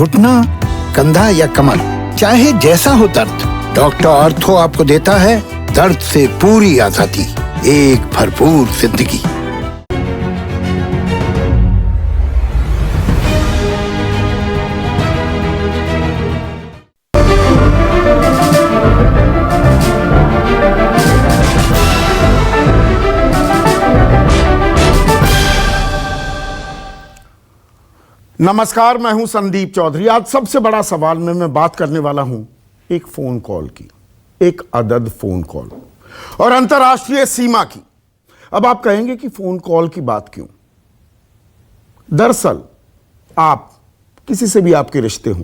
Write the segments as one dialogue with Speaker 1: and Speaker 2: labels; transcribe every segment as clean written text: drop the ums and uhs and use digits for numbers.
Speaker 1: घुटना, कंधा या कमर, चाहे जैसा हो दर्द, डॉक्टर ऑर्थो आपको देता है दर्द से पूरी आजादी, एक भरपूर जिंदगी।
Speaker 2: नमस्कार, मैं हूं संदीप चौधरी। आज सबसे बड़ा सवाल में मैं बात करने वाला हूं एक फोन कॉल की, एक अदद फोन कॉल और अंतर्राष्ट्रीय सीमा की। अब आप कहेंगे कि फोन कॉल की बात क्यों? दरअसल आप किसी से भी आपके रिश्ते हों,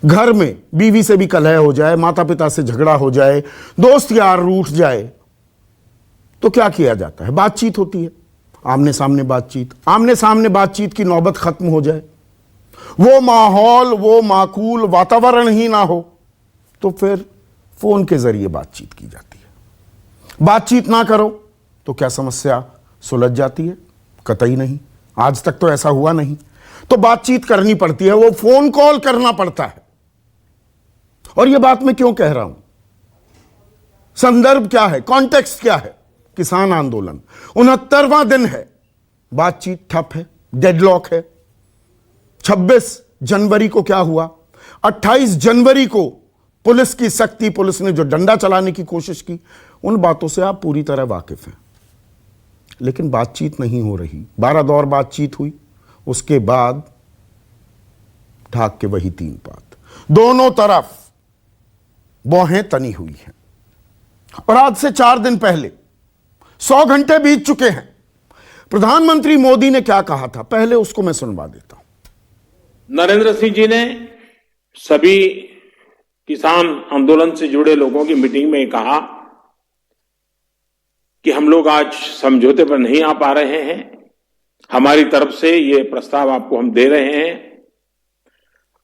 Speaker 2: घर में बीवी से भी कलह हो जाए, माता पिता से झगड़ा हो जाए, दोस्त यार रूठ जाए, तो क्या किया जाता है? बातचीत होती है, आमने सामने बातचीत। आमने सामने बातचीत की नौबत खत्म हो जाए, वो माहौल, वो माकूल वातावरण ही ना हो, तो फिर फोन के जरिए बातचीत की जाती है। बातचीत ना करो तो क्या समस्या सुलझ जाती है? कतई नहीं, आज तक तो ऐसा हुआ नहीं। तो बातचीत करनी पड़ती है, वो फोन कॉल करना पड़ता है। और ये बात मैं क्यों कह रहा हूं? संदर्भ क्या है, कॉन्टेक्स्ट क्या है? किसान आंदोलन 69वां दिन है, बातचीत ठप है, डेडलॉक है। 26 जनवरी को क्या हुआ? 28 जनवरी को पुलिस की सख्ती, पुलिस ने जो डंडा चलाने की कोशिश की, उन बातों से आप पूरी तरह वाकिफ हैं। लेकिन बातचीत नहीं हो रही। 12 दौर बातचीत हुई, उसके बाद ढाक के वही 3 बात। दोनों तरफ बौहें तनी हुई हैं। और आज से 4 दिन पहले 100 घंटे बीत चुके हैं। प्रधानमंत्री मोदी ने क्या कहा था, पहले उसको मैं सुनवा देता हूं।
Speaker 3: नरेंद्र सिंह जी ने सभी किसान आंदोलन से जुड़े लोगों की मीटिंग में कहा कि हम लोग आज समझौते पर नहीं आ पा रहे हैं, हमारी तरफ से ये प्रस्ताव आपको हम दे रहे हैं,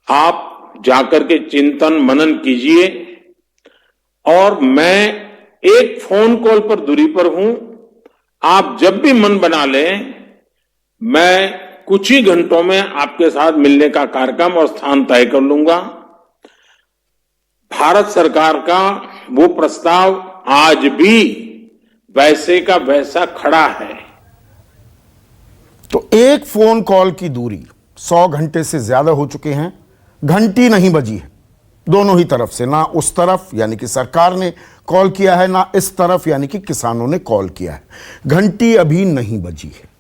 Speaker 3: आप जाकर के चिंतन मनन कीजिए और मैं एक फोन कॉल पर दूरी पर हूं, आप जब भी मन बना लें, मैं कुछ ही घंटों में आपके साथ मिलने का कार्यक्रम और स्थान तय कर लूंगा। भारत सरकार का वो प्रस्ताव आज भी वैसे का वैसा खड़ा है।
Speaker 2: तो एक फोन कॉल की दूरी 100 घंटे से ज्यादा हो चुके हैं, घंटी नहीं बजी है दोनों ही तरफ से। ना उस तरफ यानी कि सरकार ने कॉल किया है, ना इस तरफ यानी कि किसानों ने कॉल किया है। घंटी अभी नहीं बजी है।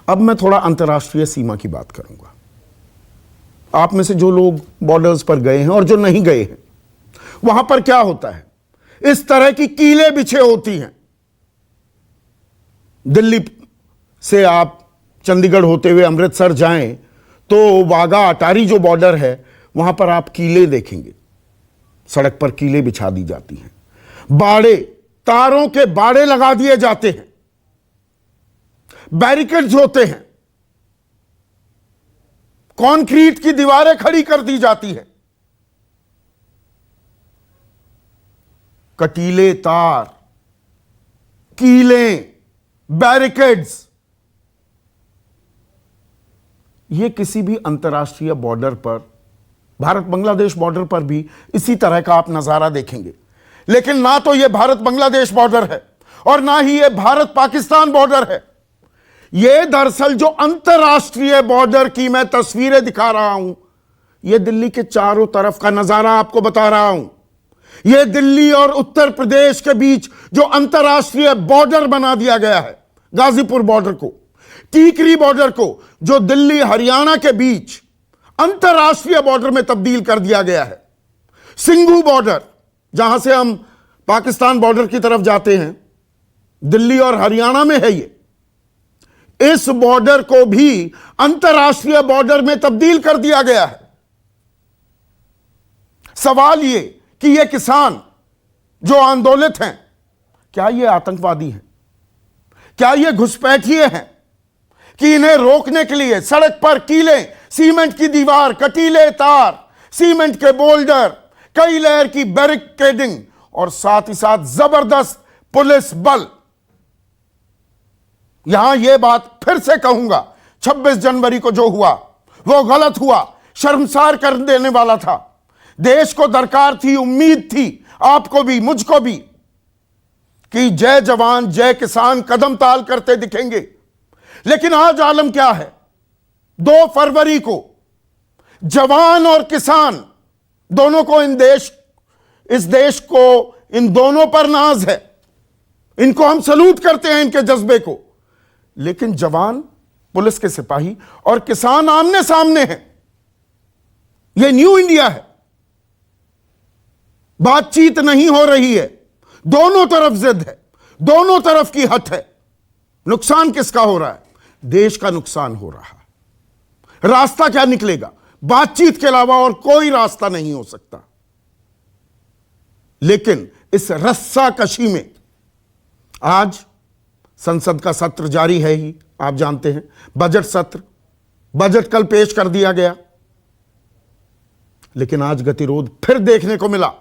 Speaker 2: अब मैं थोड़ा अंतर्राष्ट्रीय सीमा की बात करूंगा। आप में से जो लोग बॉर्डर्स पर गए हैं और जो नहीं गए हैं, वहां पर क्या होता है? इस तरह की कीलें बिछे होती हैं। दिल्ली से आप चंडीगढ़ होते हुए अमृतसर जाएं तो वाघा अटारी जो बॉर्डर है, वहां पर आप कीलें देखेंगे। सड़क पर कीलें बिछा दी जाती हैं, बाड़े, तारों के बाड़े लगा दिए जाते हैं, बैरिकेड्स होते हैं, कंक्रीट की दीवारें खड़ी कर दी जाती है, कटीले तार, कीलें, बैरिकेड्स। ये किसी भी अंतर्राष्ट्रीय बॉर्डर पर, भारत बांग्लादेश बॉर्डर पर भी इसी तरह का आप नजारा देखेंगे। लेकिन ना तो यह भारत बांग्लादेश बॉर्डर है और ना ही यह भारत पाकिस्तान बॉर्डर है। यह दरअसल जो अंतर्राष्ट्रीय बॉर्डर की मैं तस्वीरें दिखा रहा हूं, यह दिल्ली के चारों तरफ का नजारा आपको बता रहा हूं। यह दिल्ली और उत्तर प्रदेश के बीच जो अंतर्राष्ट्रीय बॉर्डर बना दिया गया है, गाजीपुर बॉर्डर को, टीकरी बॉर्डर को, जो दिल्ली हरियाणा के बीच अंतर्राष्ट्रीय बॉर्डर में तब्दील कर दिया गया है। सिंघू बॉर्डर, जहां से हम पाकिस्तान बॉर्डर की तरफ जाते हैं, दिल्ली और हरियाणा में है ये। इस बॉर्डर को भी अंतर्राष्ट्रीय बॉर्डर में तब्दील कर दिया गया है। सवाल ये कि ये किसान जो आंदोलित हैं, क्या ये आतंकवादी हैं? क्या ये घुसपैठिए हैं कि इन्हें रोकने के लिए सड़क पर कीलें, सीमेंट की दीवार, कटीले तार, सीमेंट के बोल्डर, कई लेयर की बैरिकेडिंग और साथ ही साथ जबरदस्त पुलिस बल? यहां यह बात फिर से कहूंगा, 26 जनवरी को जो हुआ वो गलत हुआ, शर्मसार कर देने वाला था। देश को दरकार थी, उम्मीद थी, आपको भी मुझको भी, कि जय जवान जय किसान कदम ताल करते दिखेंगे। लेकिन आज आलम क्या है? 2 फरवरी को जवान और किसान दोनों को इस देश को इन दोनों पर नाज है। इनको हम सलूट करते हैं, इनके जज्बे को। लेकिन जवान, पुलिस के सिपाही और किसान आमने सामने हैं। यह न्यू इंडिया है। बातचीत नहीं हो रही है, दोनों तरफ जिद है, दोनों तरफ की हट है। नुकसान किसका हो रहा है? देश का नुकसान हो रहा है। रास्ता क्या निकलेगा? बातचीत के अलावा और कोई रास्ता नहीं हो सकता। लेकिन इस रस्साकशी में आज संसद का सत्र जारी है ही, आप जानते हैं, बजट सत्र, बजट कल पेश कर दिया गया। लेकिन आज गतिरोध फिर देखने को मिला।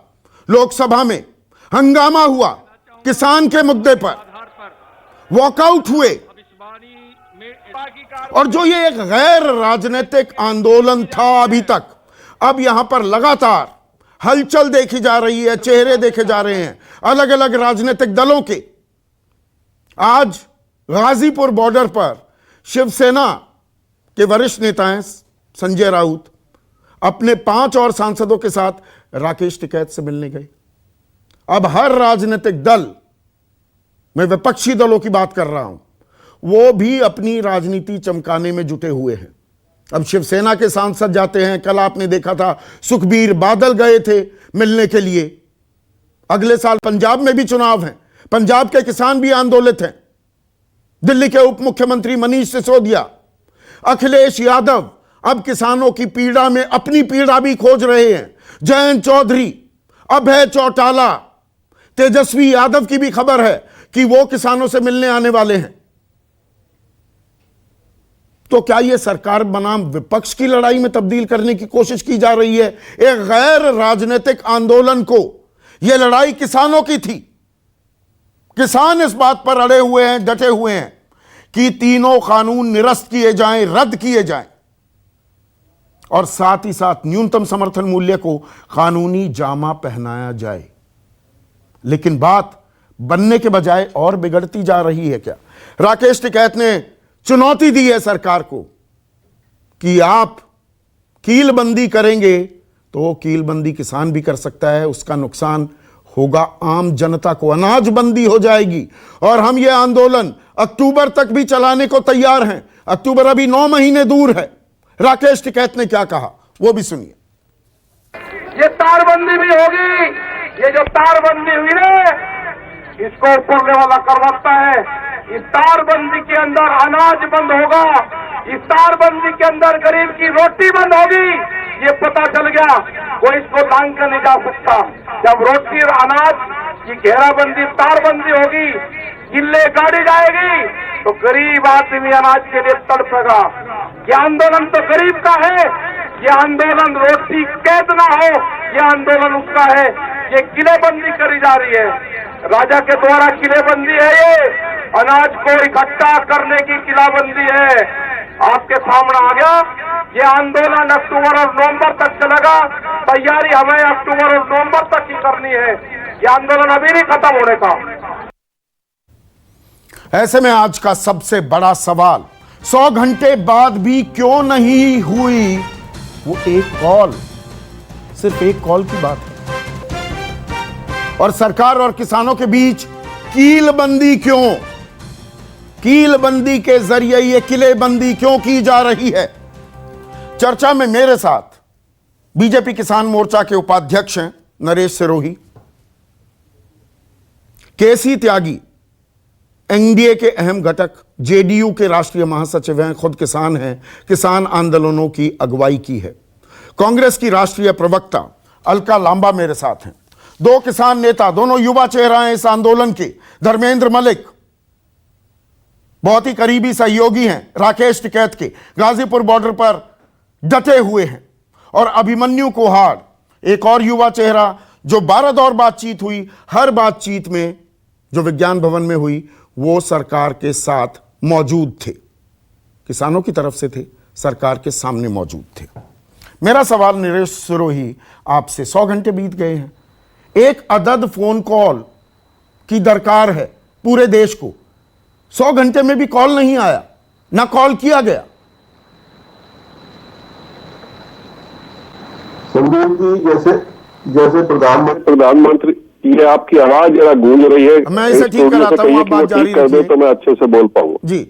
Speaker 2: लोकसभा में हंगामा हुआ, किसान के मुद्दे पर वॉकआउट हुए। और जो ये एक गैर राजनीतिक आंदोलन था अभी तक, अब यहां पर लगातार हलचल देखी जा रही है, चेहरे देखे जा रहे हैं अलग अलग राजनीतिक दलों के। आज गाजीपुर बॉर्डर पर शिवसेना के वरिष्ठ नेता हैं संजय राउत अपने 5 और सांसदों के साथ राकेश टिकैत से मिलने गए। अब हर राजनीतिक दल, मैं विपक्षी दलों की बात कर रहा हूं, वो भी अपनी राजनीति चमकाने में जुटे हुए हैं। अब शिवसेना के सांसद जाते हैं, कल आपने देखा था सुखबीर बादल गए थे मिलने के लिए। अगले साल पंजाब में भी चुनाव हैं, पंजाब के किसान भी आंदोलित हैं। दिल्ली के उप मुख्यमंत्री मनीष सिसोदिया, अखिलेश यादव अब किसानों की पीड़ा में अपनी पीड़ा भी खोज रहे हैं। जयंत चौधरी, अभय चौटाला, तेजस्वी यादव की भी खबर है कि वो किसानों से मिलने आने वाले हैं। तो क्या यह सरकार बनाम विपक्ष की लड़ाई में तब्दील करने की कोशिश की जा रही है? एक गैर राजनीतिक आंदोलन को, यह लड़ाई किसानों की थी। किसान इस बात पर अड़े हुए हैं, डटे हुए हैं कि तीनों कानून निरस्त किए जाएं, रद्द किए जाएं और साथ ही साथ न्यूनतम समर्थन मूल्य को कानूनी जामा पहनाया जाए। लेकिन बात बनने के बजाय और बिगड़ती जा रही है। क्या राकेश टिकैत ने चुनौती दी है सरकार को कि आप कीलबंदी करेंगे तो कीलबंदी किसान भी कर सकता है, उसका नुकसान होगा आम जनता को। अनाज बंदी हो जाएगी और हम यह आंदोलन अक्टूबर तक भी चलाने को तैयार हैं। अक्टूबर अभी 9 महीने दूर है। राकेश टिकैत ने क्या कहा वो भी सुनिए।
Speaker 4: ये तारबंदी भी होगी। ये जो तारबंदी हुई है इसको ऊपर वाला करवाता है। इस तारबंदी के अंदर अनाज बंद होगा, इस तारबंदी के अंदर गरीब की रोटी बंद होगी। ये पता चल गया, कोई इसको लांग कर नहीं जा सकता। जब रोटी और अनाज की घेराबंदी, तारबंदी होगी, किले गाड़ी जाएगी तो गरीब आदमी अनाज के लिए तड़पेगा। ये आंदोलन तो गरीब का है, ये आंदोलन रोटी कैद ना हो, ये आंदोलन उसका है। ये किलेबंदी करी जा रही है, राजा के द्वारा किलेबंदी है। ये अनाज को इकट्ठा करने की किलाबंदी है। आपके सामने आ गया। ये आंदोलन अक्टूबर और नवंबर तक चलेगा। तैयारी हमें अक्टूबर और नवंबर तक ही करनी है। ये आंदोलन अभी नहीं खत्म होने का।
Speaker 2: ऐसे में आज का सबसे बड़ा सवाल, 100 घंटे बाद भी क्यों नहीं हुई वो एक कॉल, सिर्फ एक कॉल की बात है। और सरकार और किसानों के बीच कीलबंदी क्यों, कीलबंदी के जरिए ये किलेबंदी क्यों की जा रही है? चर्चा में मेरे साथ बीजेपी किसान मोर्चा के उपाध्यक्ष हैं नरेश सिरोही, केसी त्यागी एनडीए के अहम घटक, जेडीयू के राष्ट्रीय महासचिव हैं, खुद किसान हैं, किसान आंदोलनों की अगुवाई की है। कांग्रेस की राष्ट्रीय प्रवक्ता अलका लांबा मेरे साथ हैं। 2 किसान नेता, दोनों युवा चेहरा हैं इस आंदोलन के, धर्मेंद्र मलिक बहुत ही करीबी सहयोगी हैं राकेश टिकैत के, गाजीपुर बॉर्डर पर डटे हुए हैं। और अभिमन्यु कोहाड़ एक और युवा चेहरा जो 12 दौर बातचीत हुई, हर बातचीत में जो विज्ञान भवन में हुई वो सरकार के साथ मौजूद थे, किसानों की तरफ से थे, सरकार के सामने मौजूद थे। मेरा सवाल नरेश सिरोही आपसे, 100 घंटे बीत गए हैं, एक अदद फोन कॉल की दरकार है पूरे देश को, 100 घंटे में भी कॉल नहीं आया, ना कॉल किया गया।
Speaker 5: संदीप जी, जैसे प्रधानमंत्री, ये आपकी आवाज जरा गूंज रही है,
Speaker 2: मैं इसे ठीक कराता हूं, आप बात जारी
Speaker 5: कर दो तो मैं अच्छे से बोल पाऊंगा।
Speaker 2: जी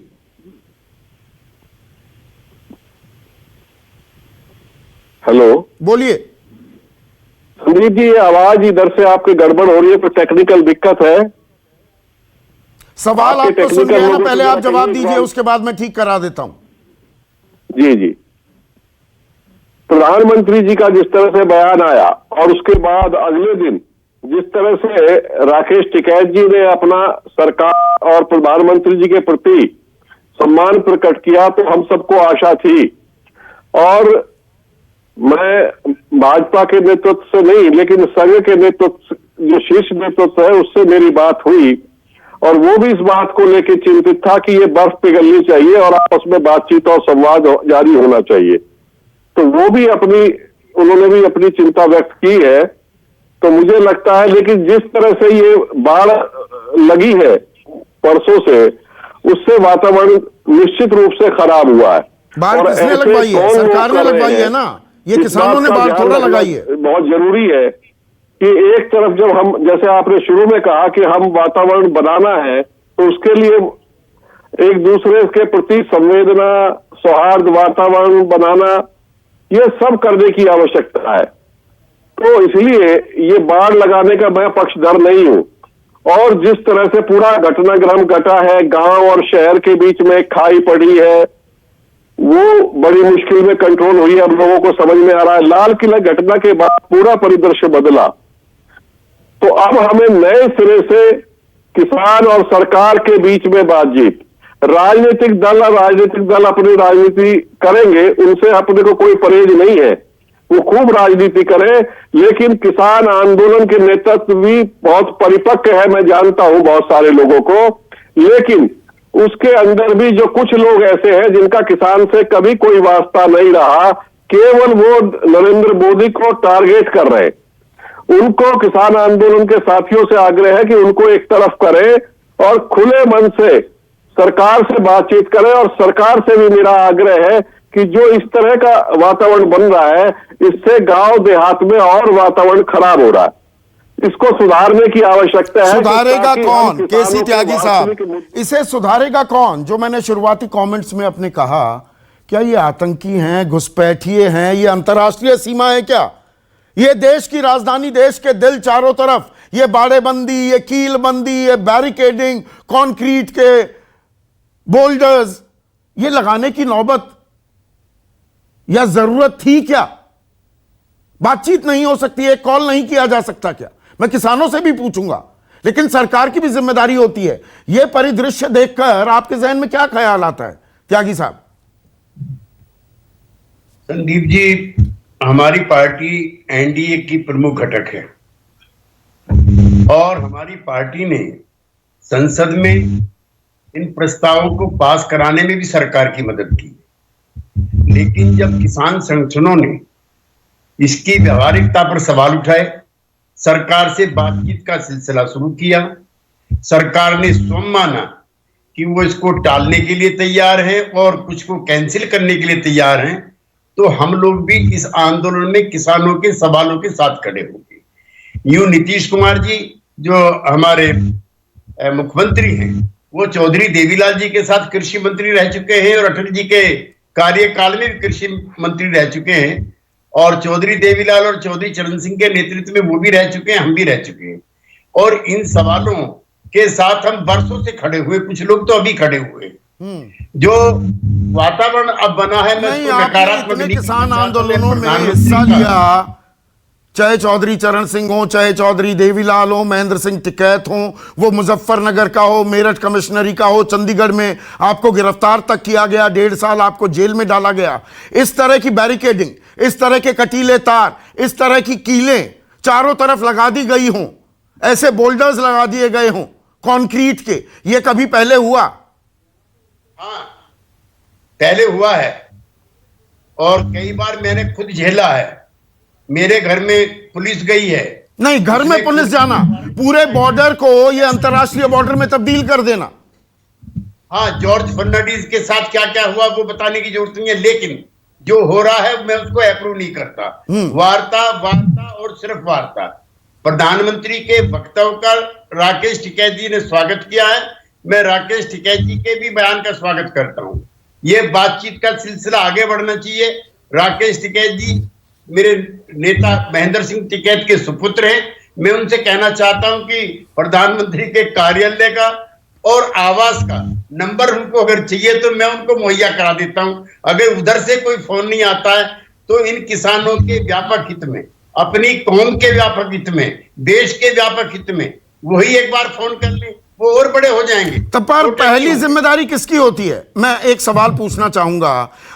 Speaker 5: हेलो,
Speaker 2: बोलिए।
Speaker 5: संदीप जी, ये आवाज इधर से आपके गड़बड़ हो रही है, तो टेक्निकल दिक्कत है।
Speaker 2: सवाल आप तो सुन लिया ना, पहले आप जवाब दीजिए,
Speaker 5: लोगों
Speaker 2: उसके बाद मैं ठीक करा देता हूं।
Speaker 5: जी जी, प्रधानमंत्री जी का जिस तरह से बयान आया और उसके बाद अगले दिन जिस तरह से राकेश टिकैत जी ने अपना सरकार और प्रधानमंत्री जी के प्रति सम्मान प्रकट किया, तो हम सबको आशा थी। और मैं भाजपा के नेतृत्व से नहीं, लेकिन संघ के नेतृत्व, जो शीर्ष नेतृत्व है, उससे मेरी बात हुई और वो भी इस बात को लेकर चिंतित था कि ये बर्फ पिघलनी चाहिए और आपस में बातचीत और संवाद जारी होना चाहिए। तो वो भी उन्होंने भी अपनी चिंता व्यक्त की है। तो मुझे लगता है, लेकिन जिस तरह से ये बाढ़ लगी है परसों से, उससे वातावरण निश्चित रूप से खराब हुआ है।
Speaker 2: बाढ़ किसने लगवाई है? सरकार ने लगवाई है ना, ये किसानों ने बाढ़ थोड़ा लगाई है।
Speaker 5: बहुत जरूरी है कि एक तरफ जब हम, जैसे आपने शुरू में कहा कि हम वातावरण बनाना है, तो उसके लिए एक दूसरे के प्रति संवेदना, सौहार्द वातावरण बनाना, ये सब करने की आवश्यकता है। तो इसलिए ये बाढ़ लगाने का मैं पक्षधर नहीं हूं। और जिस तरह से पूरा घटनाक्रम घटा है, गांव और शहर के बीच में खाई पड़ी है, वो बड़ी मुश्किल में कंट्रोल हुई है। अब लोगों को समझ में आ रहा है, लाल किला घटना के बाद पूरा परिदृश्य बदला। तो अब हमें नए सिरे से किसान और सरकार के बीच में बातचीत, राजनीतिक दल अपनी राजनीति करेंगे, उनसे अपने को कोई परहेज नहीं है, वो खूब राजनीति करें, लेकिन किसान आंदोलन के नेतृत्व भी बहुत परिपक्व है, मैं जानता हूं बहुत सारे लोगों को, लेकिन उसके अंदर भी जो कुछ लोग ऐसे हैं जिनका किसान से कभी कोई वास्ता नहीं रहा, केवल वो नरेंद्र मोदी को टारगेट कर रहे हैं। उनको किसान आंदोलन के साथियों से आग्रह है कि उनको एक तरफ करें और खुले मन से सरकार से बातचीत करें। और सरकार से भी मेरा आग्रह है कि जो इस तरह का वातावरण बन रहा है, इससे गांव देहात में और वातावरण खराब हो रहा है, इसको सुधारने की आवश्यकता है।
Speaker 2: सुधारेगा कौन? केसी त्यागी साहब, इसे सुधारेगा कौन? जो मैंने शुरुआती कमेंट्स में अपने कहा, क्या ये आतंकी हैं, घुसपैठिए हैं, ये अंतर्राष्ट्रीय सीमा है क्या? ये देश की राजधानी, देश के दिल, चारों तरफ ये बाड़ेबंदी, ये कीलबंदी, ये बैरिकेडिंग, कंक्रीट के बोल्डर्स, ये लगाने की नौबत या जरूरत थी क्या? बातचीत नहीं हो सकती है, कॉल नहीं किया जा सकता क्या? मैं किसानों से भी पूछूंगा, लेकिन सरकार की भी जिम्मेदारी होती है। यह परिदृश्य देखकर आपके जहन में क्या ख्याल आता है त्यागी साहब?
Speaker 6: संदीप जी, हमारी पार्टी एनडीए की प्रमुख घटक है और हमारी पार्टी ने संसद में इन प्रस्तावों को पास कराने में भी सरकार की मदद की। लेकिन जब किसान संगठनों ने इसकी व्यवहारिकता पर सवाल उठाए, सरकार से बातचीत का सिलसिला शुरू किया, सरकार ने स्वयं माना कि वो इसको टालने के लिए तैयार है और कुछ को कैंसिल करने के लिए तैयार हैं, तो हम लोग भी इस आंदोलन में किसानों के सवालों के साथ खड़े होंगे। यूं नीतीश कुमार जी जो हमारे मुख्यमंत्री हैं, वो चौधरी देवीलाल जी के साथ कृषि मंत्री रह चुके हैं और अटल जी के कार्यकाल में भी कृषि मंत्री रह चुके हैं, और चौधरी देवीलाल और चौधरी चरण सिंह के नेतृत्व में वो भी रह चुके हैं, हम भी रह चुके हैं। और इन सवालों के साथ हम वर्षों से खड़े हुए, कुछ लोग तो अभी खड़े हुए। जो वातावरण अब बना है, मैं नकारात्मक
Speaker 2: किसान आंदोलनों में हिस्सा लिया, चाहे चौधरी चरण सिंह हो, चाहे चौधरी देवीलाल हो, महेंद्र सिंह टिकैत हो, वो मुजफ्फरनगर का हो, मेरठ कमिश्नरी का हो, चंडीगढ़ में आपको गिरफ्तार तक किया गया, 1.5 साल आपको जेल में डाला गया। इस तरह की बैरिकेडिंग, इस तरह के कटीले तार, इस तरह की कीलें चारों तरफ लगा दी गई हों, ऐसे बोल्डर्स लगा दिए गए हों कंक्रीट के, ये कभी पहले हुआ?
Speaker 6: हाँ, पहले हुआ है। और कई बार मैंने खुद झेला है। मेरे घर में पुलिस गई है।
Speaker 2: नहीं, घर में पुलिस जाना, पूरे बॉर्डर को ये अंतर्राष्ट्रीय बॉर्डर में तब्दील कर देना।
Speaker 6: हाँ, जॉर्ज फर्नांडिस के साथ क्या क्या हुआ वो बताने की जरूरत नहीं है, लेकिन जो हो रहा है मैं उसको अप्रूव नहीं करता। वार्ता वार्ता और सिर्फ वार्ता। प्रधानमंत्री के वक्तव्य का राकेश टिकैत जी ने स्वागत किया है। मैं राकेश टिकैत जी के भी बयान का स्वागत करता हूं। ये बातचीत का सिलसिला आगे बढ़ना चाहिए। राकेश टिकैत जी मेरे नेता महेंद्र सिंह टिकैत के सुपुत्र हैं। मैं उनसे कहना चाहता हूं कि प्रधानमंत्री के कार्यालय का और आवास का नंबर उनको अगर चाहिए तो मैं उनको मुहैया करा देता हूं। अगर उधर से कोई फोन नहीं आता है तो इन किसानों के व्यापक हित में, अपनी कौम के व्यापक हित में, देश के व्यापक हित में वही एक बार फोन कर ले, वो और बड़े हो जाएंगे।
Speaker 2: तब पर पहली जिम्मेदारी किसकी होती है? मैं एक सवाल पूछना चाहूंगा।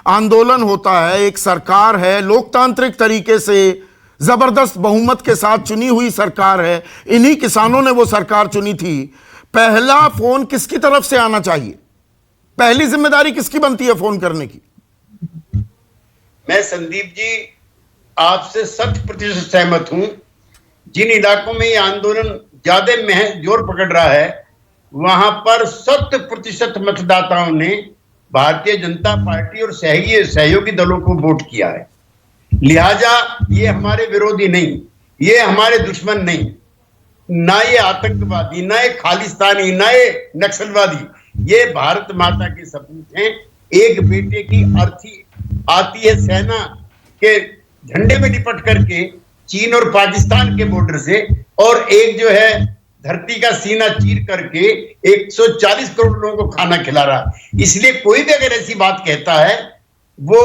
Speaker 2: आंदोलन होता है, एक सरकार है, लोकतांत्रिक तरीके से जबरदस्त बहुमत के साथ चुनी हुई सरकार है, इन्हीं किसानों ने वो सरकार चुनी थी। पहला फोन किसकी तरफ से आना चाहिए? पहली जिम्मेदारी किसकी बनती है फोन करने की?
Speaker 6: मैं संदीप जी आपसे 100% सहमत हूं। जिन इलाकों में ये आंदोलन ज्यादा जोर पकड़ रहा है वहां पर 100% मतदाताओं ने भारतीय जनता पार्टी और सहयोगी दलों को वोट किया है। लिहाजा ये हमारे विरोधी नहीं, ये हमारे दुश्मन नहीं, ना ये आतंकवादी, ना ये खालिस्तानी, ना ये नक्सलवादी, ये भारत माता के सपूत हैं। एक बेटे की अर्थी आती है सेना के झंडे में लिपट करके चीन और पाकिस्तान के बॉर्डर से, और एक जो है धरती का सीना चीर करके 140 करोड़ लोगों को खाना खिला रहा। इसलिए कोई भी अगर ऐसी बात कहता है वो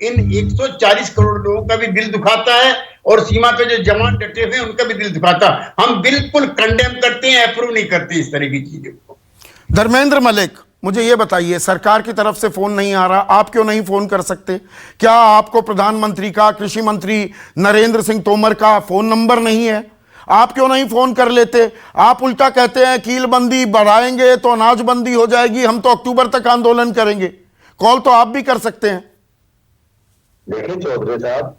Speaker 6: इन 140 करोड़ लोगों का भी दिल दुखाता है और सीमा पे जो जवान डटे हुए हैं उनका भी दिल दुखाता है। हम बिल्कुल कंडेम करते हैं, अप्रूव नहीं करते इस तरह की चीजों को।
Speaker 2: धर्मेंद्र मलिक, मुझे यह बताइए, सरकार की तरफ से फोन नहीं आ रहा, आप क्यों नहीं फोन कर सकते? क्या आपको प्रधानमंत्री का, कृषि मंत्री नरेंद्र सिंह तोमर का फोन नंबर नहीं है? आप क्यों नहीं फोन कर लेते? आप उल्टा कहते हैं कीलबंदी बढ़ाएंगे तो अनाजबंदी हो जाएगी, हम तो अक्टूबर तक आंदोलन करेंगे। कॉल तो आप भी कर सकते हैं।
Speaker 7: देखिए चौधरी साहब,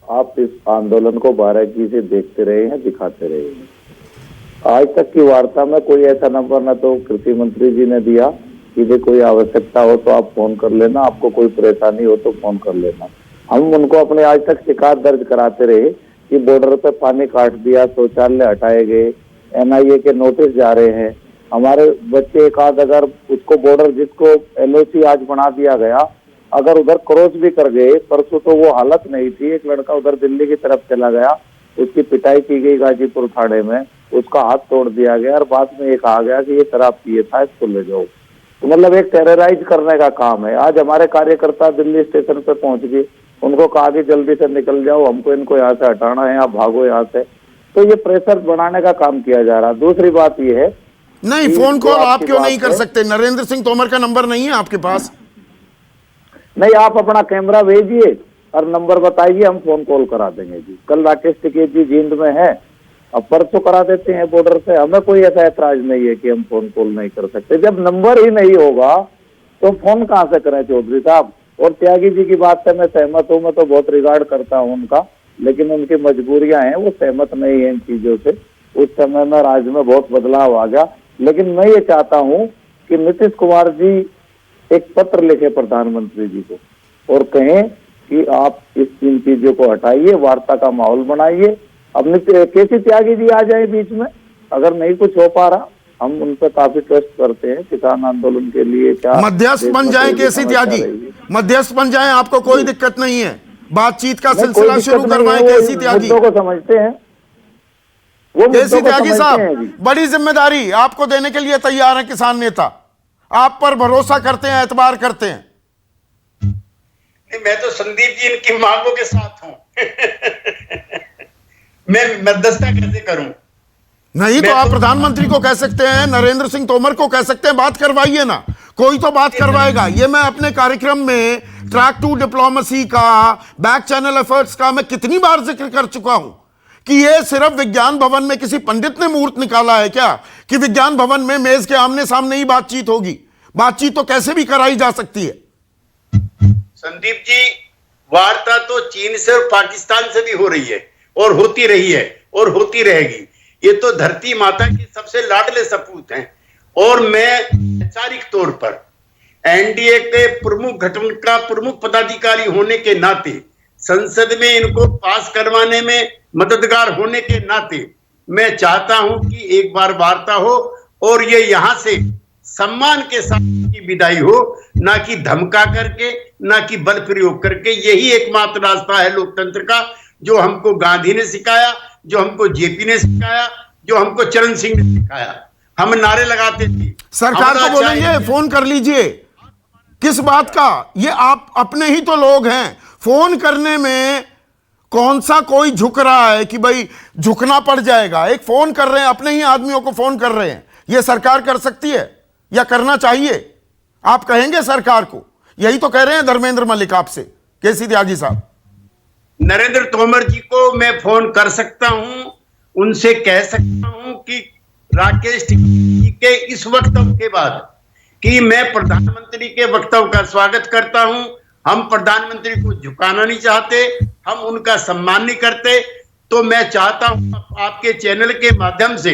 Speaker 7: आप इस आंदोलन को बारीकी से देखते रहे हैं, दिखाते रहे हैं। आज तक की वार्ता में कोई ऐसा नंबर ना तो कृषि मंत्री जी ने दिया कि भाई कोई आवश्यकता हो तो आप फोन कर लेना, आपको कोई परेशानी हो तो फोन कर लेना। हम उनको अपने आज तक शिकायत दर्ज कराते रहे कि बॉर्डर पे पानी काट दिया, शौचालय हटाए गए, NIA के नोटिस जा रहे हैं। हमारे बच्चे एक आध अगर उसको बॉर्डर जिसको LOC आज बना दिया गया, अगर उधर क्रॉस भी कर गए, परसों तो वो हालत नहीं थी। एक लड़का उधर दिल्ली की तरफ चला गया, उसकी पिटाई की गई गाजीपुर थाने में, उसका हाथ तोड़ दिया गया और बाद में एक आ गया कि ये शराब पिए था, इसको ले जाओ। तो मतलब एक टेरराइज करने का काम है। आज हमारे कार्यकर्ता दिल्ली स्टेशन पे पहुंच गए, उनको कहा कि जल्दी से निकल जाओ, हमको इनको यहाँ से हटाना है, आप भागो यहाँ से। तो ये प्रेशर बढ़ाने का काम किया जा रहा। दूसरी बात ये है,
Speaker 2: नहीं, फोन कॉल आप क्यों नहीं कर सकते? नरेंद्र सिंह तोमर का नंबर नहीं है आपके पास?
Speaker 7: नहीं, आप अपना कैमरा भेजिए और नंबर बताइए, हम फोन कॉल करा देंगे जी। कल राकेश टिकैत जी जींद में है, अब परसों करा देते हैं बॉर्डर से। हमें कोई ऐसा ऐतराज नहीं है कि हम फोन कॉल नहीं कर सकते। जब नंबर ही नहीं होगा तो फोन कहां से करें चौधरी साहब? और त्यागी जी की बात से मैं सहमत हूँ, मैं तो बहुत रिगार्ड करता हूँ उनका, लेकिन उनकी मजबूरियां हैं, वो सहमत नहीं है इन चीजों से। उस समय में राज्य में बहुत बदलाव आ गया, लेकिन मैं ये चाहता हूँ कि नीतीश कुमार जी एक पत्र लिखे प्रधानमंत्री जी को और कहें कि आप इस इन चीजों को हटाइए, वार्ता का माहौल बनाइए। अब केसी त्यागी जी आ जाए बीच में, अगर नहीं कुछ हो पा रहा, हम उन पर काफी ट्रस्ट करते हैं। किसान आंदोलन के लिए क्या
Speaker 2: मध्यस्थ बन जाए केसी त्यागी, मध्यस्थ बन जाए, आपको कोई दिक्कत नहीं है। बातचीत का सिलसिला शुरू करवाएं केसी त्यागी।
Speaker 7: को समझते हैं
Speaker 2: केसी त्यागी साहब, बड़ी जिम्मेदारी आपको देने के लिए तैयार है किसान नेता, आप पर भरोसा करते हैं, एतबार करते हैं।
Speaker 6: मैं तो संदीप जी इनकी मांगों के साथ हूं। मैं मध्यस्थता कैसे करूं?
Speaker 2: नहीं तो आप प्रधानमंत्री को कह सकते हैं, नरेंद्र सिंह तोमर को कह सकते हैं, बात करवाइए ना, कोई तो बात करवाएगा। ये मैं अपने कार्यक्रम में ट्रैक टू डिप्लोमेसी का, बैक चैनल एफर्ट्स का मैं कितनी बार जिक्र कर चुका हूं कि ये सिर्फ विज्ञान भवन में किसी पंडित ने मुहूर्त निकाला है क्या कि विज्ञान भवन में मेज के आमने सामने ही बातचीत होगी? बातचीत तो कैसे भी कराई जा सकती है।
Speaker 6: संदीप जी, वार्ता तो चीन से और पाकिस्तान से भी हो रही है और होती रही है और होती रहेगी। ये तो धरती माता के सबसे लाडले सपूत हैं और मैं वैचारिक तौर पर एनडीए के प्रमुख गठन का प्रमुख पदाधिकारी होने के नाते, संसद में इनको पास करवाने में मददगार होने के नाते मैं चाहता हूं कि एक बार वार्ता हो और ये यहां से सम्मान के साथ की विदाई हो, ना कि धमका करके, ना कि बल प्रयोग करके। यही एकमात्र रास्ता है लोकतंत्र का, जो हमको गांधी ने सिखाया, जो हमको जेपी ने सिखाया, जो हमको चरण सिंह ने सिखाया। हम नारे लगाते थे,
Speaker 2: सरकार को बोलेंगे फोन कर लीजिए। किस बात का? ये आप अपने ही तो लोग हैं। फोन करने में कौन सा कोई झुक रहा है कि भाई झुकना पड़ जाएगा? एक फोन कर रहे हैं, अपने ही आदमियों को फोन कर रहे हैं। ये सरकार कर सकती है या करना चाहिए? आप कहेंगे सरकार को? यही तो कह रहे हैं धर्मेंद्र मलिक आपसे, केसी त्यागी साहब।
Speaker 6: नरेंद्र तोमर जी को मैं फोन कर सकता हूं, उनसे कह सकता हूं कि राकेश जी के इस वक्तव्य के बाद कि मैं प्रधानमंत्री के वक्तव्य का स्वागत करता हूं। हम प्रधानमंत्री को झुकाना नहीं चाहते, हम उनका सम्मान नहीं करते। तो मैं चाहता हूं आपके चैनल के माध्यम से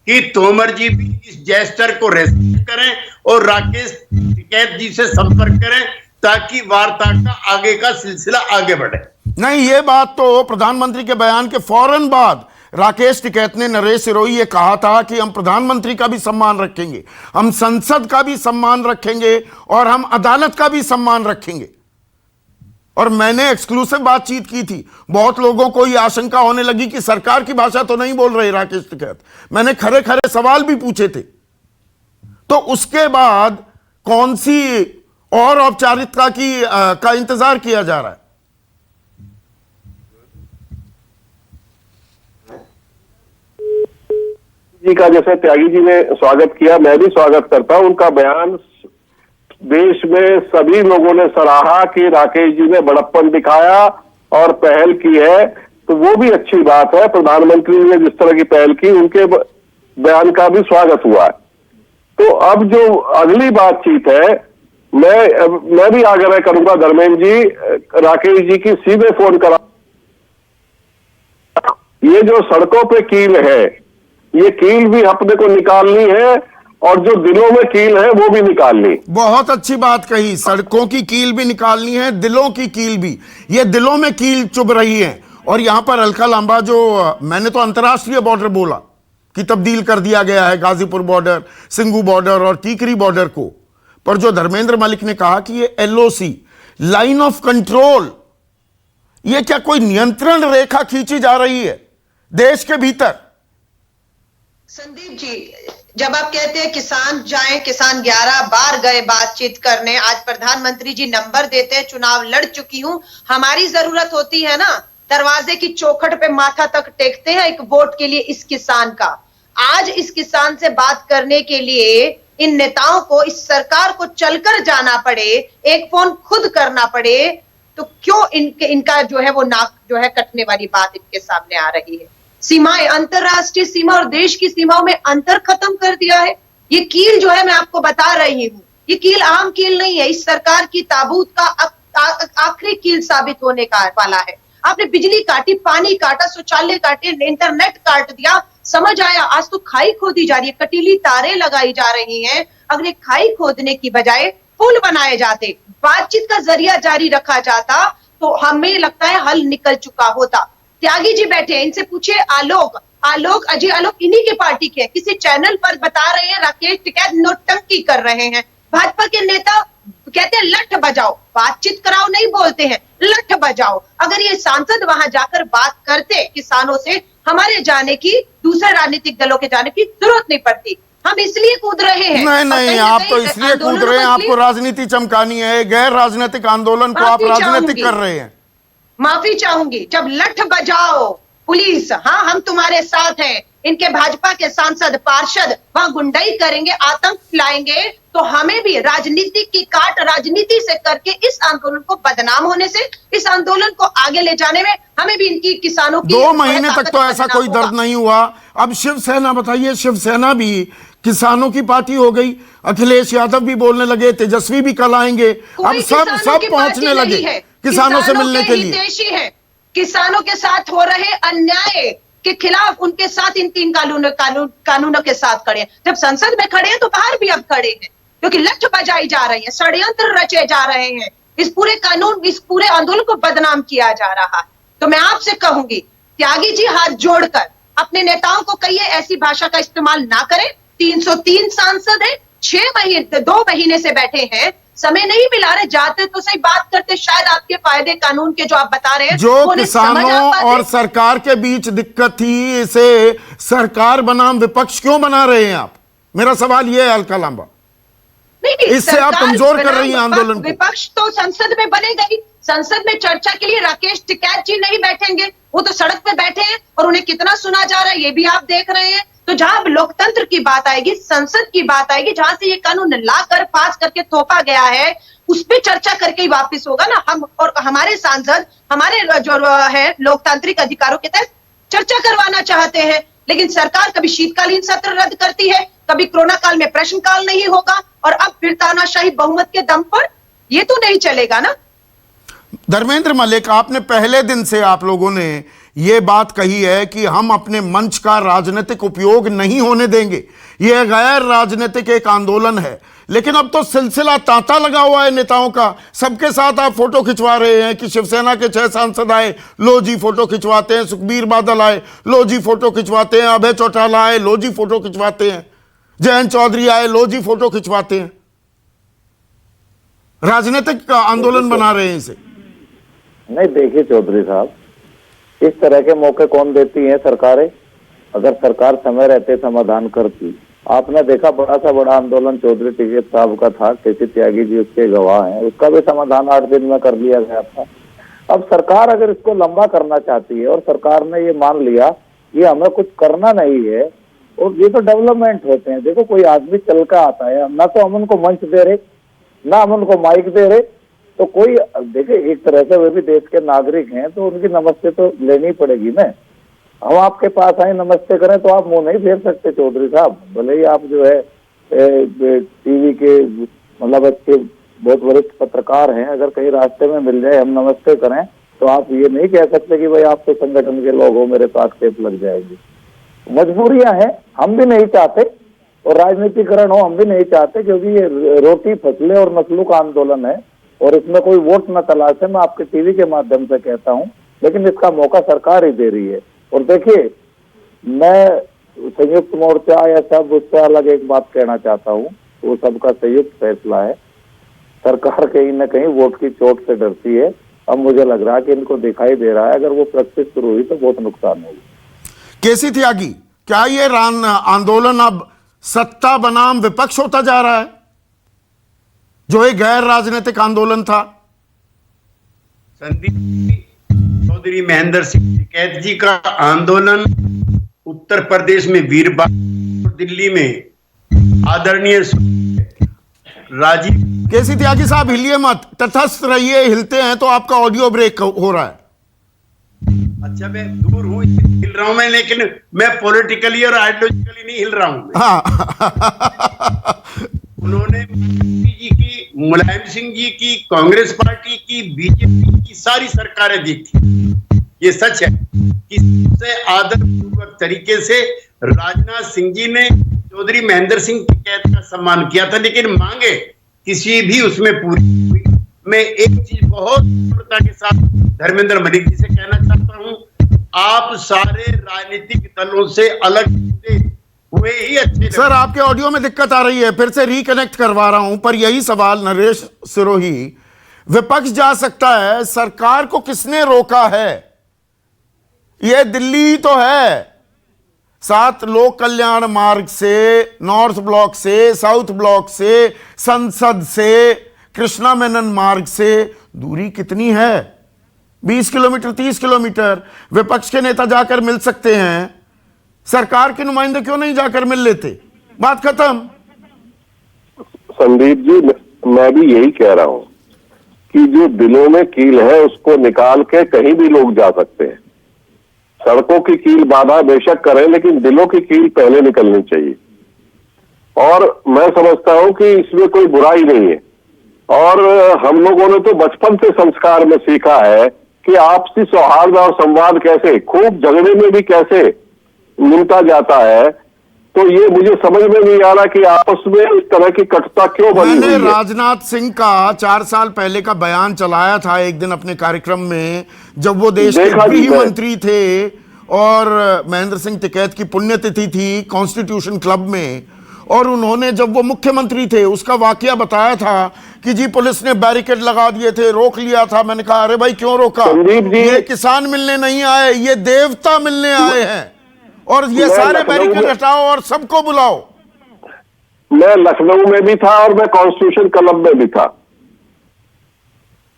Speaker 6: कि तोमर जी भी इस जेस्टर को रेस्पेक्ट करें और राकेश टिकैत जी से संपर्क करें, ताकि वार्ता का आगे का सिलसिला आगे बढ़े।
Speaker 2: नहीं, ये बात तो प्रधानमंत्री के बयान के फौरन बाद राकेश टिकैत ने, नरेश सिरोही ये कहा था कि हम प्रधानमंत्री का भी सम्मान रखेंगे, हम संसद का भी सम्मान रखेंगे और हम अदालत का भी सम्मान रखेंगे। और मैंने एक्सक्लूसिव बातचीत की थी। बहुत लोगों को ये आशंका होने लगी कि सरकार की भाषा तो नहीं बोल रहे राकेश टिकैत। मैंने खरे खरे सवाल भी पूछे थे। तो उसके बाद कौन सी और औपचारिकता का इंतजार किया जा रहा है?
Speaker 5: जी का जैसे त्यागी जी ने स्वागत किया, मैं भी स्वागत करता हूं। उनका बयान देश में सभी लोगों ने सराहा कि राकेश जी ने बड़प्पन दिखाया और पहल की है, तो वो भी अच्छी बात है। प्रधानमंत्री ने जिस तरह की पहल की, उनके बयान का भी स्वागत हुआ है। तो अब जो अगली बातचीत है, मैं भी आग्रह करूंगा धर्मेंद्र जी, राकेश जी की सीधे फोन करा। ये जो सड़कों पे कील है, ये कील भी अपने को निकालनी है और जो दिलों में कील है वो भी निकालनी।
Speaker 2: बहुत अच्छी बात कही। सड़कों की कील भी निकालनी है, दिलों की कील भी। ये दिलों में कील चुभ रही है। और यहां पर अलका लांबा, जो मैंने तो अंतर्राष्ट्रीय बॉर्डर बोला कि तब्दील कर दिया गया है, गाजीपुर बॉर्डर, सिंगू बॉर्डर और टीकरी बॉर्डर को, पर जो धर्मेंद्र मलिक ने कहा कि ये LOC, लाइन ऑफ कंट्रोल, ये क्या कोई नियंत्रण रेखा खींची जा रही है देश के भीतर?
Speaker 8: संदीप जी, जब आप कहते हैं किसान जाएं, किसान 11 बार गए बातचीत करने, आज प्रधानमंत्री जी नंबर देते हैं, चुनाव लड़ चुकी हूं, हमारी जरूरत होती है ना, दरवाजे की चौखट पे माथा तक टेकते हैं एक वोट के लिए इस किसान का। आज इस किसान से बात करने के लिए इन नेताओं को, इस सरकार को चलकर जाना पड़े, एक फोन खुद करना पड़े, तो क्यों इनका जो है वो नाक जो है कटने वाली बात इनके सामने आ रही है? सीमाएं, अंतरराष्ट्रीय सीमा और देश की सीमाओं में अंतर खत्म कर दिया है। ये कील जो है, मैं आपको बता रही हूँ, ये कील आम कील नहीं है, इस सरकार की ताबूत का आखिरी कील साबित होने का वाला है। आपने बिजली काटी, पानी काटा, शौचालय काटे, इंटरनेट काट दिया, समझ आया? आज तो खाई खोदी जा रही है, कटीली तारें लगाई जा रही हैं। अगर खाई खोदने की बजाय पुल बनाए जाते, बातचीत का जरिया जारी रखा जाता, तो हमें लगता है हल निकल चुका होता। त्यागी जी बैठे हैं, इनसे पूछे, अजय आलोक इन्हीं के पार्टी के, किसी चैनल पर बता रहे हैं राकेश टिकैत नोटंकी कर रहे हैं। भाजपा के नेता कहते हैं लठ बजाओ, बातचीत कराओ नहीं बोलते हैं, लठ बजाओ। अगर ये सांसद वहां जाकर बात करते किसानों से, हमारे जाने की, दूसरे राजनीतिक दलों के जाने की जरूरत नहीं पड़ती। हम इसलिए कूद रहे हैं।
Speaker 2: नहीं, आप तो इसलिए कूद रहे हैं, आपको राजनीति चमकानी है। गैर राजनीतिक आंदोलन को आप राजनीतिक कर रहे हैं।
Speaker 8: माफी चाहूंगी। जब लठ बजाओ पुलिस, हाँ हम तुम्हारे साथ हैं, इनके भाजपा के सांसद पार्षद वहां गुंडाई करेंगे, आतंक फैलाएंगे, तो हमें भी राजनीति की काट, राजनीति से करके इस आंदोलन को बदनाम होने से, इस आंदोलन को आगे ले जाने में हमें भी इनकी किसानों की
Speaker 2: 2 महीने तक तो ऐसा कोई दर्द नहीं हुआ। अब शिवसेना, बताइए, शिवसेना भी किसानों की पार्टी हो गई, अखिलेश यादव भी बोलने लगे, तेजस्वी भी कल आएंगे, अब सब पहुंचने लगे किसानों से मिलने के लिए।
Speaker 8: हितैषी है, किसानों के साथ हो रहे अन्याय के खिलाफ उनके साथ इन 3 कानूनों के साथ खड़े हैं। जब संसद में खड़े हैं तो बाहर भी अब खड़े हैं, क्योंकि लठ बजाई जा रही है, षड्यंत्र रचे जा रहे हैं, इस पूरे आंदोलन को बदनाम किया जा रहा है। तो मैं आपसे कहूंगी, त्यागी जी हाथ जोड़कर अपने नेताओं को कहिए ऐसी भाषा का इस्तेमाल ना करें। 303 सांसद है, 2 महीने से बैठे हैं, समय नहीं मिला रहे, जाते तो सही बात करते, शायद आपके फायदे कानून के जो आप बता रहे हैं
Speaker 2: जो किसानों और सरकार के बीच दिक्कत थी, इसे सरकार बनाम विपक्ष क्यों बना रहे हैं आप? मेरा सवाल यह है हल्का लंबा। इससे आप कमजोर कर रही हैं आंदोलन को।
Speaker 8: विपक्ष तो संसद में बनेगा ही, संसद में चर्चा के लिए राकेश टिकैत जी नहीं बैठेंगे, वो तो सड़क पे बैठे हैं और उन्हें कितना सुना जा रहा है ये भी आप देख रहे हैं। तो जहां लोकतंत्र की बात आएगी, संसद की बात आएगी, जहां से ये कानून लाकर पास करके थोपा गया है, उस पर चर्चा करके ही वापस होगा ना। हम और हमारे सांसद हमारे जो है लोकतांत्रिक अधिकारों के तहत चर्चा करवाना चाहते हैं, लेकिन सरकार कभी शीतकालीन सत्र रद्द करती है, कभी कोरोना काल में प्रश्नकाल नहीं होगा, और अब फिर तानाशाही बहुमत के दम पर, ये तो नहीं चलेगा ना।
Speaker 2: धर्मेंद्र मलिक, आपने पहले दिन से आप लोगों ने यह बात कही है कि हम अपने मंच का राजनीतिक उपयोग नहीं होने देंगे, यह गैर राजनीतिक एक आंदोलन है, लेकिन अब तो सिलसिला तांता लगा हुआ है नेताओं का। सबके साथ आप फोटो खिंचवा रहे हैं कि शिवसेना के 6 सांसद आए, लो जी फोटो खिंचवाते हैं, सुखबीर बादल आए, लो जी फोटो खिंचवाते हैं, अभय चौटाला आए, लो जी फोटो खिंचवाते हैं, जयंत चौधरी आए, लो जी फोटो खिंचवाते हैं। राजनीतिक आंदोलन बना रहे हैं इसे।
Speaker 7: नहीं, देखिए चौधरी साहब, इस तरह के मौके कौन देती है सरकारें? अगर सरकार समय रहते समाधान करती। आपने देखा बड़ा आंदोलन चौधरी टिकैत साहब का था, केसी त्यागी जी उसके गवाह हैं, उसका भी समाधान 8 दिन में कर लिया गया था। अब सरकार अगर इसको लंबा करना चाहती है और सरकार ने ये मान लिया कि हमें कुछ करना नहीं है, और ये तो डेवलपमेंट होते हैं। देखो, कोई आदमी चल कर आता है, ना तो हम उनको मंच दे रहे, ना हम उनको माइक दे रहे, तो कोई देखिए, एक तरह से वे भी देश के नागरिक हैं, तो उनकी नमस्ते तो लेनी पड़ेगी ना। हम आपके पास आए नमस्ते करें तो आप मुंह नहीं फेर सकते चौधरी साहब, भले ही आप जो है टीवी के मतलब अच्छे बहुत वरिष्ठ पत्रकार हैं। अगर कहीं रास्ते में मिल जाए हम नमस्ते करें तो आप ये नहीं कह सकते कि भाई आप तो संगठन के लोग हो, मेरे साथ टेप लग जाएगी। मजबूरियां हैं, हम भी नहीं चाहते, और राजनीतिकरण हो हम भी नहीं चाहते, क्योंकि ये रोटी फसले और नस्लों का आंदोलन है और इसमें कोई वोट न तलाशे, मैं आपके टीवी के माध्यम से कहता हूं, लेकिन इसका मौका सरकार ही दे रही है। और देखिए, मैं संयुक्त मोर्चा या सब उससे अलग एक बात कहना चाहता हूं, वो सबका संयुक्त फैसला है। सरकार कहीं न कहीं वोट की चोट से डरती है। अब मुझे लग रहा है कि इनको दिखाई दे रहा है अगर वो प्रैक्टिस शुरू हुई तो बहुत नुकसान होगा।
Speaker 2: केसी त्यागी, क्या ये आंदोलन अब सत्ता बनाम विपक्ष होता जा रहा है, जो एक गैर राजनीतिक आंदोलन था?
Speaker 6: संदीप चौधरी महेंद्र सिंह टिकैत जी का आंदोलन उत्तर प्रदेश में वीरबाग, दिल्ली में आदरणीय राजीव।
Speaker 2: केसी त्यागी साहब, हिलिए मत, तटस्थ रहिए, हिलते हैं तो आपका ऑडियो ब्रेक हो रहा है।
Speaker 6: अच्छा, मैं दूर हूं, हिल रहा हूं मैं, लेकिन मैं पॉलिटिकली और आइडियोलॉजिकली नहीं हिल रहा हूं।
Speaker 2: हाँ।
Speaker 6: उन्होंने जी की, मुलायम सिंह जी की, कांग्रेस पार्टी की, बीजेपी की सारी सरकारें देखी। ये सच है कि सबसे आदरपूर्वक तरीके से राजनाथ सिंह जी ने चौधरी महेंद्र सिंह टिकैत का सम्मान किया था, लेकिन मांगे किसी भी उसमें पूरी हुई। मैं एक चीज बहुत दृढ़ता के साथ धर्मेंद्र मलिक जी से कहना चाहता हूं, आप सारे राजनीतिक दलों से अलग हुए ही अच्छे।
Speaker 2: सर, आपके ऑडियो में दिक्कत आ रही है, फिर से रिकनेक्ट करवा रहा हूं, पर यही सवाल नरेश सिरोही, विपक्ष जा सकता है, सरकार को किसने रोका है? यह दिल्ली तो है, 7 लोक कल्याण मार्ग से, नॉर्थ ब्लॉक से, साउथ ब्लॉक से, संसद से, कृष्णा मेनन मार्ग से दूरी कितनी है? 20 किलोमीटर, 30 किलोमीटर। विपक्ष के नेता जाकर मिल सकते हैं, सरकार के नुमाइंदे क्यों नहीं जाकर मिल लेते? बात खत्म।
Speaker 5: संदीप जी, मैं भी यही कह रहा हूं कि जो दिलों में कील है उसको निकाल के कहीं भी लोग जा सकते हैं। सड़कों की कील बाधा बेशक करें, लेकिन दिलों की कील पहले निकलनी चाहिए। और मैं समझता हूं कि इसमें कोई बुराई नहीं है। और हम लोगों ने तो बचपन से संस्कार में सीखा है कि आपसी सौहार्द और संवाद कैसे, खूब झगड़े में भी कैसे निपटा जाता है। तो ये मुझे समझ में नहीं आ रहा कि आपस में इस तरह की कटुता क्यों बनी हुई
Speaker 2: मैंने
Speaker 5: है।
Speaker 2: राजनाथ सिंह का 4 साल पहले का बयान चलाया था एक दिन अपने कार्यक्रम में, जब वो देश के गृह मंत्री थे और महेंद्र सिंह टिकैत की पुण्यतिथि थी कॉन्स्टिट्यूशन क्लब में, और उन्होंने जब वो मुख्यमंत्री थे उसका वाकया बताया था कि जी पुलिस ने बैरिकेड लगा दिए थे, रोक लिया था। मैंने कहा अरे भाई क्यों रोका, ये किसान मिलने नहीं आए, ये देवता मिलने आए हैं, और ये सारे बैरिकेड हटाओ और सबको बुलाओ।
Speaker 5: मैं लखनऊ में भी था और मैं कॉन्स्टिट्यूशन क्लब में भी था,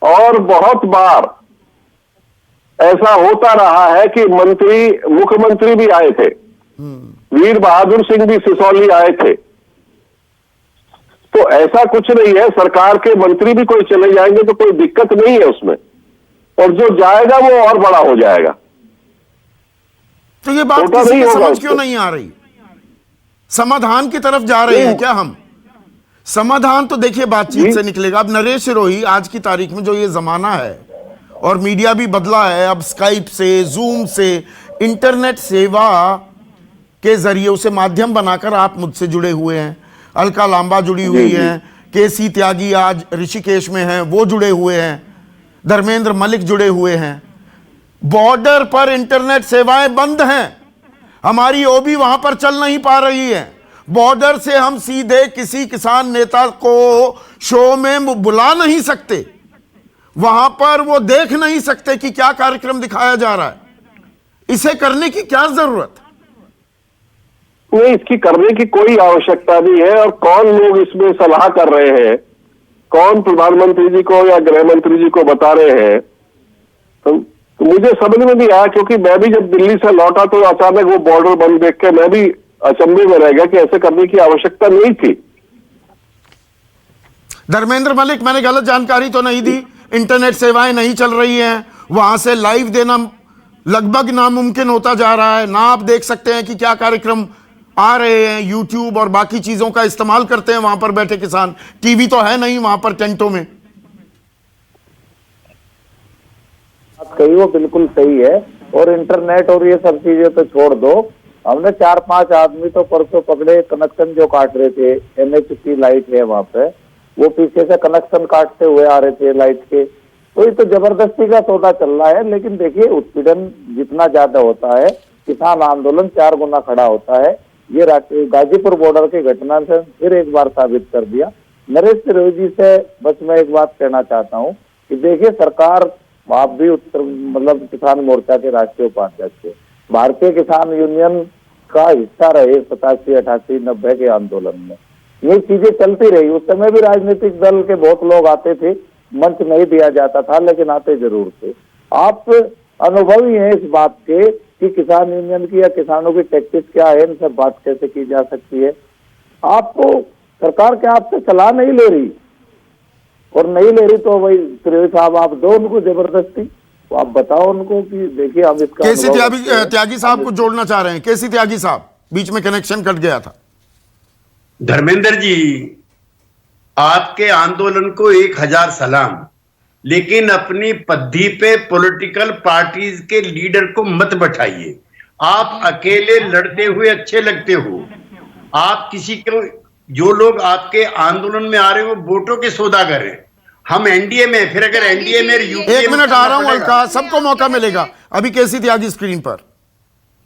Speaker 5: और बहुत बार ऐसा होता रहा है कि मुख्यमंत्री भी आए थे, वीर बहादुर सिंह भी सिसौली आए थे। तो ऐसा कुछ नहीं है, सरकार के मंत्री भी कोई चले जाएंगे तो कोई दिक्कत नहीं है उसमें, और जो जाएगा वो और बड़ा हो जाएगा।
Speaker 2: तो ये बात किसी की समझ क्यों नहीं आ रही? समाधान की तरफ जा रहे हैं क्या हम? समाधान तो देखिए बातचीत से निकलेगा। अब नरेश सिरोही, आज की तारीख में जो ये जमाना है और मीडिया भी बदला है, अब स्काइप से, जूम से, इंटरनेट सेवा के जरिए उसे माध्यम बनाकर आप मुझसे जुड़े हुए हैं, अलका लांबा जुड़ी हुई हैं, केसी त्यागी आज ऋषिकेश में हैं, वो जुड़े हुए हैं, धर्मेंद्र मलिक जुड़े हुए हैं। बॉर्डर पर इंटरनेट सेवाएं बंद हैं, हमारी ओबी वहां पर चल नहीं पा रही है। बॉर्डर से हम सीधे किसी किसान नेता को शो में बुला नहीं सकते, वहां पर वो देख नहीं सकते कि क्या कार्यक्रम दिखाया जा रहा है। इसे करने की क्या जरूरत?
Speaker 5: नहीं, इसकी करने की कोई आवश्यकता नहीं है। और कौन लोग इसमें सलाह कर रहे हैं, कौन प्रधानमंत्री जी को या गृह मंत्री जी को बता रहे हैं, तो मुझे समझ में नहीं आया। क्योंकि मैं भी जब दिल्ली से लौटा तो अचानक वो बॉर्डर बंद देख के मैं भी अचंभे में रह गया कि ऐसे करने की आवश्यकता नहीं थी।
Speaker 2: धर्मेंद्र मलिक, मैंने गलत जानकारी तो नहीं दी? इंटरनेट सेवाएं नहीं चल रही हैं, वहां से लाइव देना लगभग नामुमकिन होता जा रहा है। ना आप देख सकते हैं कि क्या कार्यक्रम आ रहे हैं, यूट्यूब और बाकी चीजों का इस्तेमाल करते हैं वहां पर बैठे किसान। टीवी तो है नहीं वहां पर टेंटों में।
Speaker 7: बात कही वो बिल्कुल सही है। और इंटरनेट और ये सब चीजें तो छोड़ दो, हमने 4-5 आदमी तो परसों पकड़े, कनेक्शन जो काट रहे थे, NH की लाइट है वहां पे, वो पीछे से कनेक्शन काटते हुए आ रहे थे लाइट के। तो ये तो जबरदस्ती का सौदा चल रहा है। लेकिन देखिए, उत्पीड़न जितना ज्यादा होता है, किसान आंदोलन 4 गुना खड़ा होता है। ये गाजीपुर बॉर्डर की घटना से फिर एक बार साबित कर दिया। नरेश सिरोही जी से बस मैं एक बात कहना चाहता हूँ कि देखिए, सरकार, आप भी किसान मोर्चा के राष्ट्रीय उपाध्यक्ष है, भारतीय किसान यूनियन का हिस्सा रहे 87, 88, 90 के आंदोलन में। ये चीजें चलती रही। उस समय भी राजनीतिक दल के बहुत लोग आते थे, मंच नहीं दिया जाता था, लेकिन आते जरूर थे। आप अनुभवी हैं इस बात के कि किसान यूनियन की या किसानों की टैक्टिस क्या है, इन सब बात कैसे की जा सकती है। आपको सरकार क्या आपसे सलाह नहीं ले रही, और नहीं ले रही तो भाई सिरोही साहब आप दो उनको जबरदस्ती, तो आप बताओ उनको कि देखिए हम इसका।
Speaker 2: केसी त्यागी साहब को जोड़ना चाह रहे हैं। केसी त्यागी साहब, बीच में कनेक्शन कट गया था।
Speaker 6: धर्मेंद्र जी, आपके आंदोलन को 1000 सलाम, लेकिन अपनी पद्धति पे पॉलिटिकल पार्टीज के लीडर को मत बैठाइए। आप अकेले लड़ते हुए अच्छे लगते हो। आप किसी को, जो लोग आपके आंदोलन में आ रहे हो, वोटों के सौदागर हैं। हम एनडीए में, फिर अगर एनडीए में यूपीए,
Speaker 2: 1 मिनट आ रहा हूं अलका, सबको मौका मिलेगा। अभी केसी त्यागी स्क्रीन पर,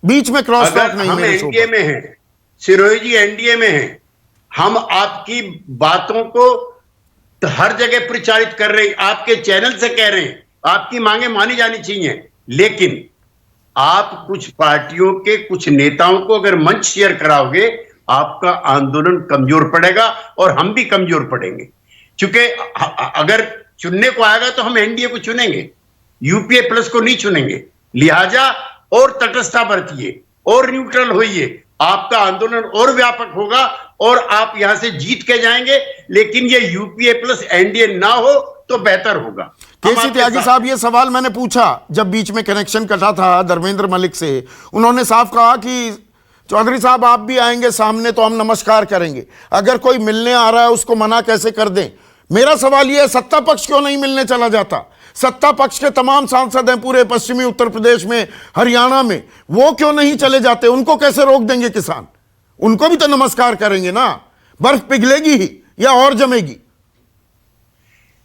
Speaker 2: बीच में क्रॉस टॉक नहीं।
Speaker 6: हम एनडीए में हैं, सिरोही जी एनडीए में हैं, हम आपकी बातों को हर जगह प्रचारित कर रहे हैं, आपके चैनल से कह रहे हैं, आपकी मांगे मानी जानी चाहिए। लेकिन आप कुछ पार्टियों के कुछ नेताओं को अगर मंच शेयर कराओगे, आपका आंदोलन कमजोर पड़ेगा और हम भी कमजोर पड़ेंगे। क्योंकि अगर चुनने को आएगा तो हम एनडीए को चुनेंगे, यूपीए प्लस को नहीं चुनेंगे। लिहाजा और तटस्थता बरतिए और न्यूट्रल होइए, आपका आंदोलन और व्यापक होगा और आप यहां से जीत के जाएंगे। लेकिन ये यूपीए प्लस एनडीए ना हो तो बेहतर होगा।
Speaker 2: केसी त्यागी साहब, ये सवाल मैंने पूछा जब बीच में कनेक्शन कटा था धर्मेंद्र मलिक से। उन्होंने साफ कहा कि चौधरी साहब आप भी आएंगे सामने तो हम नमस्कार करेंगे, अगर कोई मिलने आ रहा है उसको मना कैसे कर दें। मेरा सवाल यह है, सत्ता पक्ष क्यों नहीं मिलने चला जाता? सत्ता पक्ष के तमाम सांसद हैं पूरे पश्चिमी उत्तर प्रदेश में, हरियाणा में, वो क्यों नहीं चले जाते? उनको कैसे रोक देंगे किसान? उनको भी तो नमस्कार करेंगे ना। बर्फ पिघलेगी ही या और जमेगी?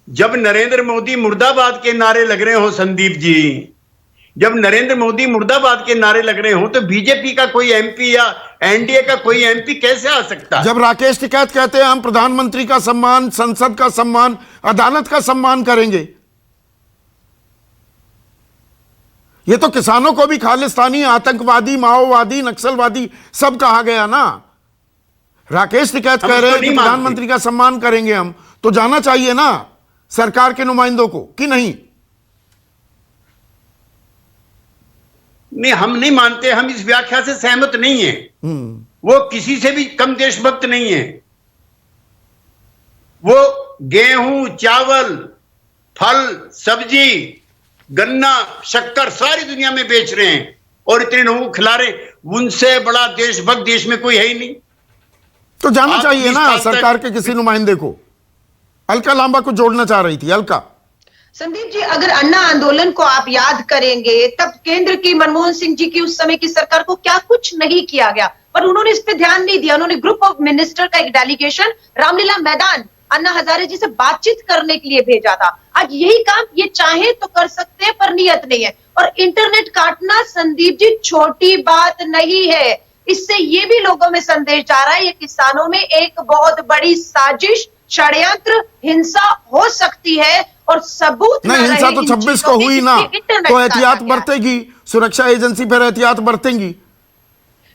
Speaker 6: जब नरेंद्र मोदी मुर्दाबाद के नारे लग रहे हो संदीप जी, जब नरेंद्र मोदी मुर्दाबाद के नारे लग रहे हो, तो बीजेपी का कोई एमपी या एनडीए का कोई एमपी कैसे आ सकता है?
Speaker 2: जब राकेश टिकैत कहते हैं हम प्रधानमंत्री का सम्मान, संसद का सम्मान, अदालत का सम्मान करेंगे, ये तो किसानों को भी खालिस्तानी, आतंकवादी, माओवादी, नक्सलवादी सब कहा गया ना। राकेश टिकैत कह रहे हैं कि प्रधानमंत्री का सम्मान करेंगे हम, तो जाना चाहिए ना सरकार के नुमाइंदों को, कि नहीं?
Speaker 6: नहीं, हम नहीं मानते, हम इस व्याख्या से सहमत नहीं है। वो किसी से भी कम देशभक्त नहीं है। वो गेहूं, चावल, फल, सब्जी, गन्ना, शक्कर सारी दुनिया में बेच रहे हैं और इतने लोगों को खिला रहे हैं। उनसे बड़ा देशभक्त देश में कोई है ही नहीं।
Speaker 2: तो जाना चाहिए ना सरकार के किसी नुमाइंदे को। अलका लांबा को जोड़ना चाह रही थी। अलका।
Speaker 8: संदीप जी, अगर अन्ना आंदोलन को आप याद करेंगे, तब केंद्र की मनमोहन सिंह जी की उस समय की सरकार को क्या कुछ नहीं किया गया, पर उन्होंने इस पे ध्यान नहीं दिया। उन्होंने ग्रुप ऑफ मिनिस्टर का एक डेलीगेशन रामलीला मैदान अन्ना हजारे जी से बातचीत करने के लिए भेजा था। आज यही काम ये चाहे तो कर सकते हैं, पर नियत नहीं है। और इंटरनेट काटना संदीप जी छोटी बात नहीं है। इससे ये भी लोगों में संदेश जा रहा है ये किसानों में एक बहुत बड़ी साजिश, षड्यंत्र, हिंसा हो सकती है और सबूत
Speaker 2: नहीं। हिंसा तो 26 को हुई ना, तो एहतियात बरतेगी, सुरक्षा एजेंसी फिर एहतियात बरतेंगी।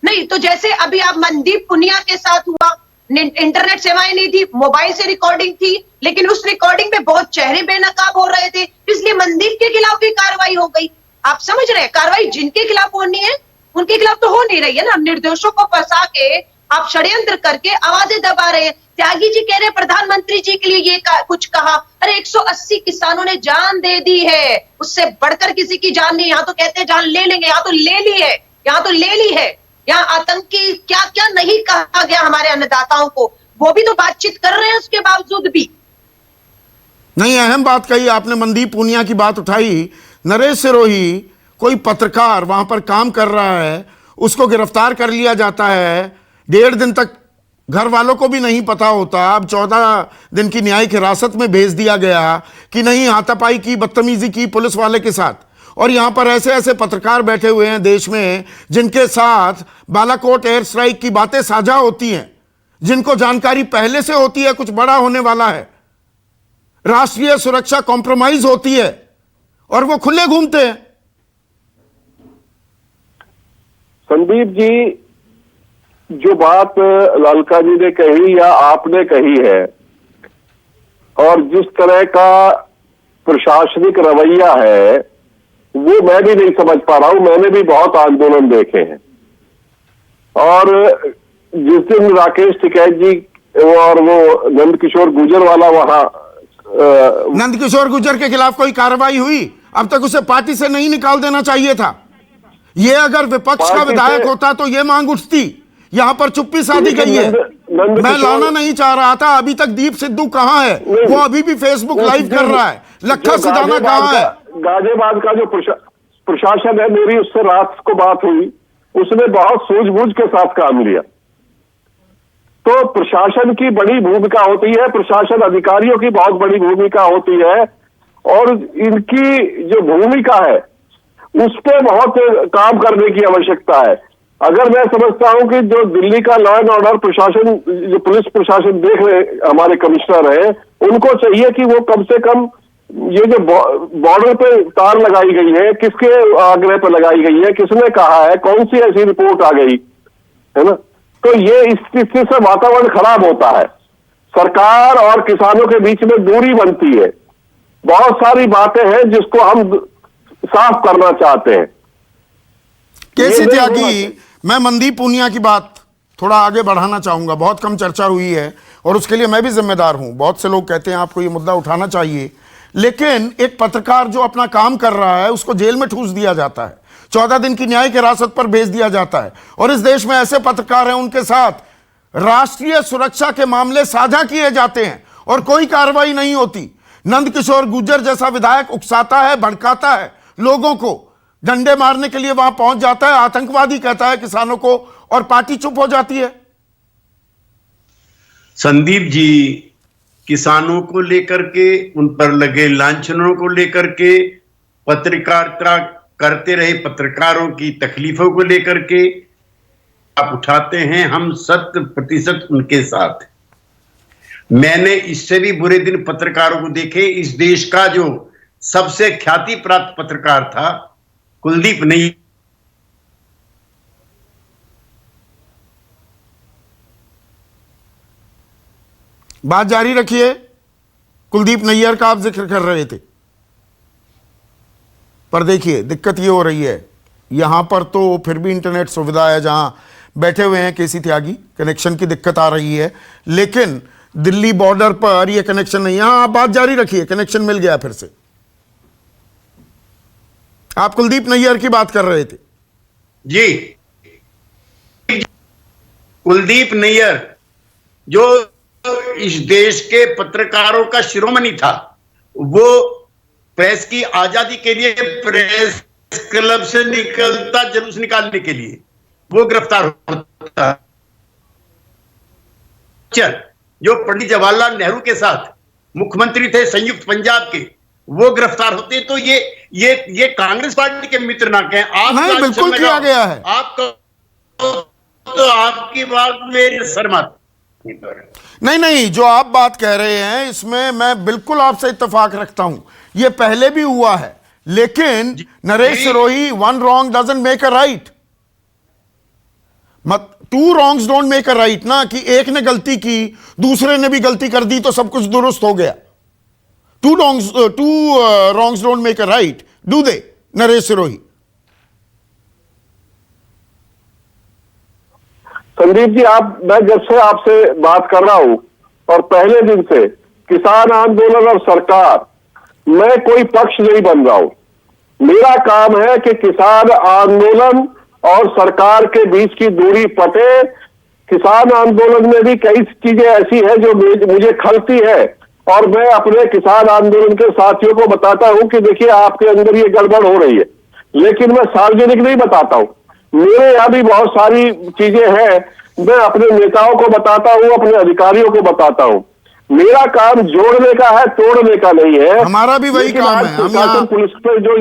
Speaker 8: नहीं तो जैसे अभी आप मनदीप पुनिया के साथ हुआ, इंटरनेट सेवाएं नहीं थी, मोबाइल से रिकॉर्डिंग थी, लेकिन उस रिकॉर्डिंग में बहुत चेहरे बेनकाब हो रहे थे, इसलिए मनदीप के खिलाफ भी कार्रवाई हो गई। आप समझ रहे हैं, कार्रवाई जिनके खिलाफ होनी है उनके खिलाफ तो हो नहीं रही है ना। निर्दोषों को फंसा के आप षड्यंत्र करके आवाजें दबा रहे हैं। त्यागी जी कह रहे हैं प्रधानमंत्री जी के लिए ये कुछ कहा। अरे 180 किसानों ने जान दे दी है, उससे बढ़कर किसी की जान नहीं। यहाँ तो कहते हैं जान ले लेंगे, यहाँ तो ले ली है, यहाँ तो ले ली है। यहाँ आतंकी क्या क्या नहीं कहा गया हमारे अन्नदाताओं को, वो भी तो बातचीत कर रहे हैं उसके बावजूद भी।
Speaker 2: नहीं, अहम बात कही आपने, मनदीप पूनिया की बात उठाई। नरेश सिरोही कोई पत्रकार वहां पर काम कर रहा है, उसको गिरफ्तार कर लिया जाता है, 1.5 दिन तक घर वालों को भी नहीं पता होता। अब 14 दिन की न्यायिक हिरासत में भेज दिया गया कि नहीं हाथापाई की, बदतमीजी की पुलिस वाले के साथ। और यहां पर ऐसे ऐसे पत्रकार बैठे हुए हैं देश में जिनके साथ बालाकोट एयर स्ट्राइक की बातें साझा होती हैं, जिनको जानकारी पहले से होती है कुछ बड़ा होने वाला है, राष्ट्रीय सुरक्षा कॉम्प्रोमाइज होती है, और वो खुले घूमते हैं।
Speaker 5: संदीप जी, जो बात अलका जी ने कही या आपने कही है, और जिस तरह का प्रशासनिक रवैया है, वो मैं भी नहीं समझ पा रहा हूं। मैंने भी बहुत आंदोलन देखे हैं, और जिस दिन राकेश टिकैत जी और वो नंदकिशोर गुर्जर वाला वहां,
Speaker 2: नंदकिशोर गुर्जर के खिलाफ कोई कार्रवाई हुई? अब तक उसे पार्टी से नहीं निकाल देना चाहिए था। ये अगर विपक्ष का विधायक होता तो ये मांग उठती। यहां पर चुप्पी साधी गई है। मैं लाना नहीं चाह रहा था। अभी तक दीप सिद्धू कहां है? वो अभी भी फेसबुक लाइव कर रहा है। लखा सिधाना कहां है?
Speaker 5: गाजियाबाद का जो प्रशासन है, मेरी उससे रात को बात हुई, उसने बहुत सूझबूझ के साथ काम लिया। तो प्रशासन की बड़ी भूमिका होती है, प्रशासन अधिकारियों की बहुत बड़ी भूमिका होती है, और इनकी जो भूमिका है उस पर बहुत काम करने की आवश्यकता है। अगर मैं समझता हूं कि जो दिल्ली का लॉ एंड ऑर्डर प्रशासन, जो पुलिस प्रशासन देख रहे हमारे कमिश्नर हैं, उनको चाहिए कि वो कम से कम ये जो बॉर्डर पे तार लगाई गई है, किसके आग्रह पर लगाई गई है, किसने कहा है, कौन सी ऐसी रिपोर्ट आ गई है ना, तो ये इस स्थिति से वातावरण खराब होता है। सरकार और किसानों के बीच में दूरी बनती है। बहुत सारी बातें हैं जिसको हम साफ करना चाहते हैं।
Speaker 2: केसी त्यागी, मैं मनदीप पूनिया की बात थोड़ा आगे बढ़ाना चाहूंगा। बहुत कम चर्चा हुई है और उसके लिए मैं भी जिम्मेदार हूं। बहुत से लोग कहते हैं आपको ये मुद्दा उठाना चाहिए, लेकिन एक पत्रकार जो अपना काम कर रहा है उसको जेल में ठूस दिया जाता है, 14 दिन की न्यायिक हिरासत पर भेज दिया जाता है। और इस देश में ऐसे पत्रकार हैं उनके साथ राष्ट्रीय सुरक्षा के मामले साझा किए जाते हैं और कोई कार्रवाई नहीं होती। नंदकिशोर गुर्जर जैसा विधायक उकसाता है, भड़काता है लोगों को, डंडे मारने के लिए वहां पहुंच जाता है, आतंकवादी कहता है किसानों को, और पार्टी चुप हो जाती है।
Speaker 6: संदीप जी, किसानों को लेकर के, उन पर लगे लांछनों को लेकर के, पत्रकारिता करते रहे पत्रकारों की तकलीफों को लेकर के आप उठाते हैं, हम 100% उनके साथ। मैंने इससे भी बुरे दिन पत्रकारों को देखे। इस देश का जो सबसे ख्याति प्राप्त पत्रकार था कुलदीप नैयर,
Speaker 2: बात जारी रखिए। कुलदीप नैयर का आप जिक्र कर रहे थे, पर देखिए दिक्कत ये हो रही है, यहां पर तो फिर भी इंटरनेट सुविधा है, जहां बैठे हुए हैं केसी त्यागी, कनेक्शन की दिक्कत आ रही है, लेकिन दिल्ली बॉर्डर पर यह कनेक्शन नहीं है। आप बात जारी रखिए, कनेक्शन मिल गया फिर से। आप कुलदीप नैयर की बात कर रहे थे।
Speaker 6: जी, कुलदीप नैयर जो इस देश के पत्रकारों का शिरोमणि था, वो प्रेस की आजादी के लिए प्रेस क्लब से निकलता जुलूस निकालने के लिए वो गिरफ्तार होता। जो पंडित जवाहरलाल नेहरू के साथ मुख्यमंत्री थे संयुक्त पंजाब के, वो गिरफ्तार होते। तो ये कांग्रेस पार्टी के मित्र ना कहें आप।
Speaker 2: नहीं, बिल्कुल किया गया है।
Speaker 6: आपको तो आपकी बात में शर्मा
Speaker 2: नहीं, जो आप बात कह रहे हैं इसमें मैं बिल्कुल आपसे इत्तेफाक रखता हूं, यह पहले भी हुआ है, लेकिन Naresh Sirohi, one wrong doesn't make a right, to wrongs don't make a right ना, कि एक ने गलती की दूसरे ने भी गलती कर दी तो सब कुछ दुरुस्त हो गया। Two wrongs don't make a right, do they? Naresh Sirohi.
Speaker 5: Sandeep ji, मैं जब से आपसे बात कर रहा हूं और पहले दिन से किसान आंदोलन और सरकार, मैं कोई पक्ष नहीं बन रहा हूं। मेरा काम है कि किसान आंदोलन और सरकार के बीच की दूरी पटे। किसान आंदोलन में भी कई चीजें ऐसी हैं जो मुझे खलती है, और मैं अपने किसान आंदोलन के साथियों को बताता हूं कि देखिए आपके अंदर ये गड़बड़ हो रही है, लेकिन मैं सार्वजनिक नहीं बताता हूं। मेरे यहाँ भी बहुत सारी चीजें हैं, मैं अपने नेताओं को बताता हूँ, अपने अधिकारियों को बताता हूँ। मेरा काम जोड़ने का है, तोड़ने का नहीं है।
Speaker 2: हमारा भी वही काम है।
Speaker 5: प्रशासन पुलिस पे जो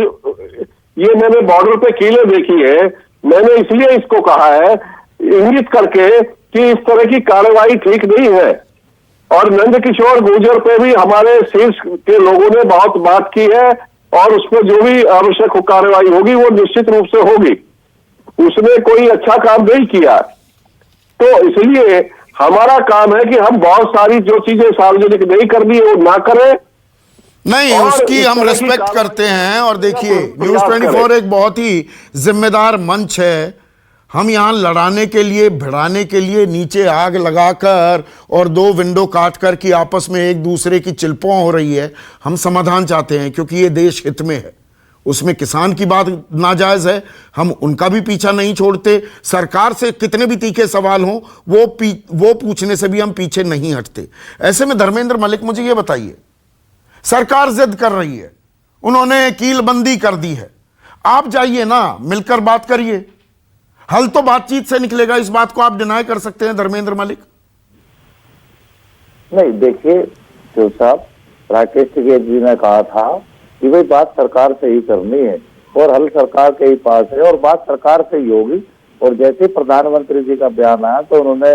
Speaker 5: ये मैंने बॉर्डर पे कीलें देखी है, मैंने इसलिए इसको कहा है इंगित करके कि इस तरह की कार्रवाई ठीक नहीं है। और नंदकिशोर गुर्जर पे भी हमारे शीर्ष के लोगों ने बहुत बात की है, और उस पर जो भी आवश्यक कार्रवाई होगी वो निश्चित रूप से होगी। उसने कोई अच्छा काम नहीं किया, तो इसलिए हमारा काम है कि हम बहुत सारी जो चीजें सार्वजनिक नहीं करनी है वो ना करें।
Speaker 2: नहीं, उसकी हम रिस्पेक्ट करते हैं। और देखिए, न्यूज़ 24 एक बहुत ही जिम्मेदार मंच है। हम यहाँ लड़ाने के लिए, भिड़ाने के लिए, नीचे आग लगाकर और दो विंडो काट कर कि आपस में एक दूसरे की चिल्पों हो रही है, हम समाधान चाहते हैं, क्योंकि ये देश हित में है। उसमें किसान की बात नाजायज है, हम उनका भी पीछा नहीं छोड़ते। सरकार से कितने भी तीखे सवाल हों वो पूछने से भी हम पीछे नहीं हटते। ऐसे में धर्मेंद्र मलिक, मुझे ये बताइए, सरकार जिद कर रही है, उन्होंने कीलबंदी कर दी है, आप जाइए ना, मिलकर बात करिए, हल तो बातचीत से निकलेगा। इस बात को आप डिनाई कर सकते हैं धर्मेंद्र मलिक?
Speaker 7: नहीं, देखिए जो साहब, राकेश टिकैत जी ने कहा था कि भाई बात सरकार से ही करनी है और हल सरकार के ही पास है और बात सरकार से ही होगी। और जैसे प्रधानमंत्री जी का बयान आया तो उन्होंने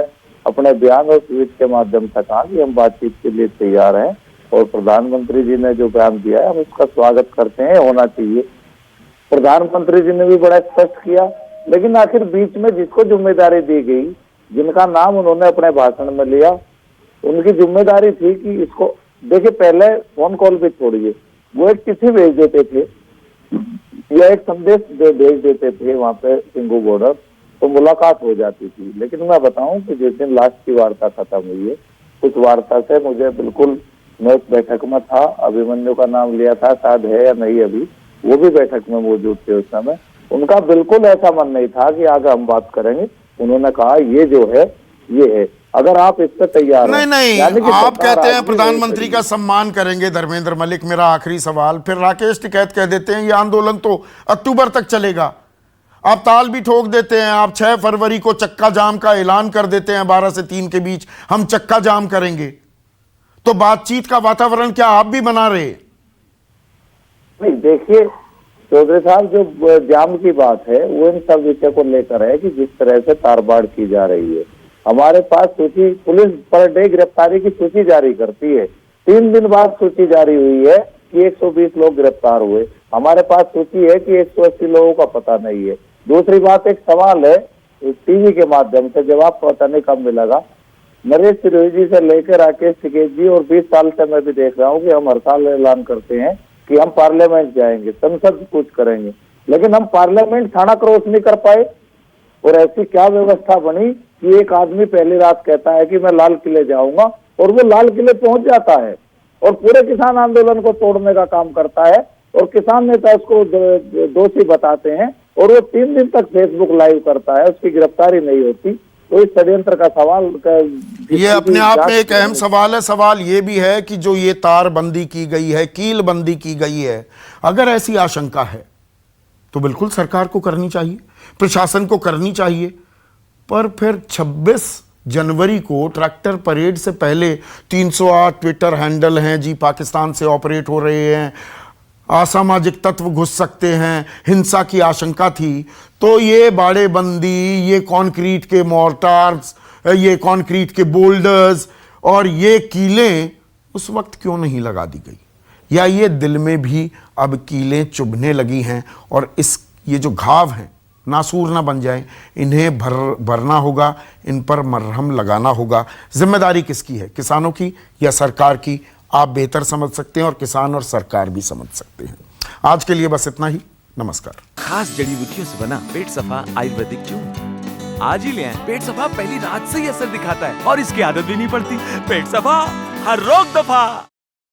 Speaker 7: अपने बयान और ट्वीट के माध्यम से कहा कि हम बातचीत के लिए तैयार हैं, और प्रधानमंत्री जी ने जो बयान दिया है हम उसका स्वागत करते हैं, होना चाहिए। प्रधानमंत्री जी ने भी बड़ा स्पष्ट किया, लेकिन आखिर बीच में जिसको जिम्मेदारी दी गई, जिनका नाम उन्होंने अपने भाषण में लिया, उनकी जिम्मेदारी थी कि इसको देखिए, पहले फोन कॉल पे छोड़िए, वो एक चिट्ठी भेज देते थे या एक संदेश भेज देते थे वहां पे सिंगू बॉर्डर, तो मुलाकात हो जाती थी। लेकिन मैं बताऊं कि जिस दिन लास्ट की वार्ता खत्म हुई है, उस वार्ता से मुझे बिल्कुल मैं उस बैठक में था, अभिमन्यु का नाम लिया था, शायद है या नहीं अभी, वो भी बैठक में मौजूद थे उस समय। उनका बिल्कुल ऐसा मन नहीं था कि आगे हम बात करेंगे। उन्होंने कहा ये जो है ये है, अगर आप इस पे तैयार
Speaker 2: नहीं नहीं,
Speaker 7: यानी कि
Speaker 2: आप
Speaker 7: सरकार
Speaker 2: कहते हैं
Speaker 7: आज भी
Speaker 2: प्रधानमंत्री
Speaker 7: नहीं
Speaker 2: का सम्मान करेंगे। धर्मेंद्र मलिक, मेरा आखिरी सवाल, फिर राकेश टिकैत कह देते हैं ये आंदोलन तो अक्टूबर तक चलेगा। आप ताल भी ठोक देते हैं, आप 6 फरवरी को चक्का जाम का ऐलान कर देते हैं, 12 से 3 के बीच हम चक्का जाम करेंगे। तो बातचीत का वातावरण क्या आप भी बना रहे?
Speaker 7: नहीं, देखिए चौधरी साहब, जो जाम की बात है वो इन सब विषय को लेकर है कि जिस तरह से तारबाड़ की जा रही है। हमारे पास सूची, पुलिस पर डे गिरफ्तारी की सूची जारी करती है, 3 दिन बाद सूची जारी हुई है कि 120 लोग गिरफ्तार हुए। हमारे पास सूची है कि 180 लोगों का पता नहीं है। दूसरी बात, एक सवाल है टीवी के माध्यम से, जवाब पता नहीं कब मिलेगा। नरेश सिरोही जी से लेकर राकेश टिकैत जी, और 20 साल से मैं भी देख रहा हूँ कि हम हर साल ऐलान करते हैं कि हम पार्लियामेंट जाएंगे, संसद कुछ करेंगे, लेकिन हम पार्लियामेंट थाना क्रॉस नहीं कर पाए। और ऐसी क्या व्यवस्था बनी कि एक आदमी पहली रात कहता है कि मैं लाल किले जाऊंगा, और वो लाल किले पहुंच जाता है और पूरे किसान आंदोलन को तोड़ने का काम करता है, और किसान नेता उसको दोषी बताते हैं, और वो 3 दिन तक फेसबुक लाइव करता है, उसकी गिरफ्तारी नहीं होती। तो इस षड्यंत्र का सवाल
Speaker 2: ये अपने आप में एक अहम सवाल है। सवाल ये भी है कि जो ये तारबंदी की गई है, कील बंदी की गई है, अगर ऐसी आशंका है तो बिल्कुल सरकार को करनी चाहिए, प्रशासन को करनी चाहिए। पर फिर 26 जनवरी को ट्रैक्टर परेड से पहले 308 ट्विटर हैंडल हैं जी, पाकिस्तान से ऑपरेट हो रहे हैं, असामाजिक तत्व घुस सकते हैं, हिंसा की आशंका थी, तो ये बाड़ेबंदी, ये कंक्रीट के मोर्टार्स, ये कंक्रीट के बोल्डर्स और ये कीलें उस वक्त क्यों नहीं लगा दी गई? या ये दिल में भी अब कीलें चुभने लगी हैं और ये जो घाव हैं नासूर ना बन जाएं, इन्हें भरना होगा, इन पर मरहम लगाना होगा। जिम्मेदारी किसकी है, किसानों की या सरकार की? आप बेहतर समझ सकते हैं और किसान और सरकार भी समझ सकते हैं। आज के लिए बस इतना ही। नमस्कार।
Speaker 9: खास जड़ी बूटियों से बना पेट सफा आयुर्वेदिक चूर्ण आज ही ले आएं। पेट सफा पहली रात से ही असर दिखाता है और इसकी आदत भी नहीं पड़ती। पेट सफा, हर रोग दफा।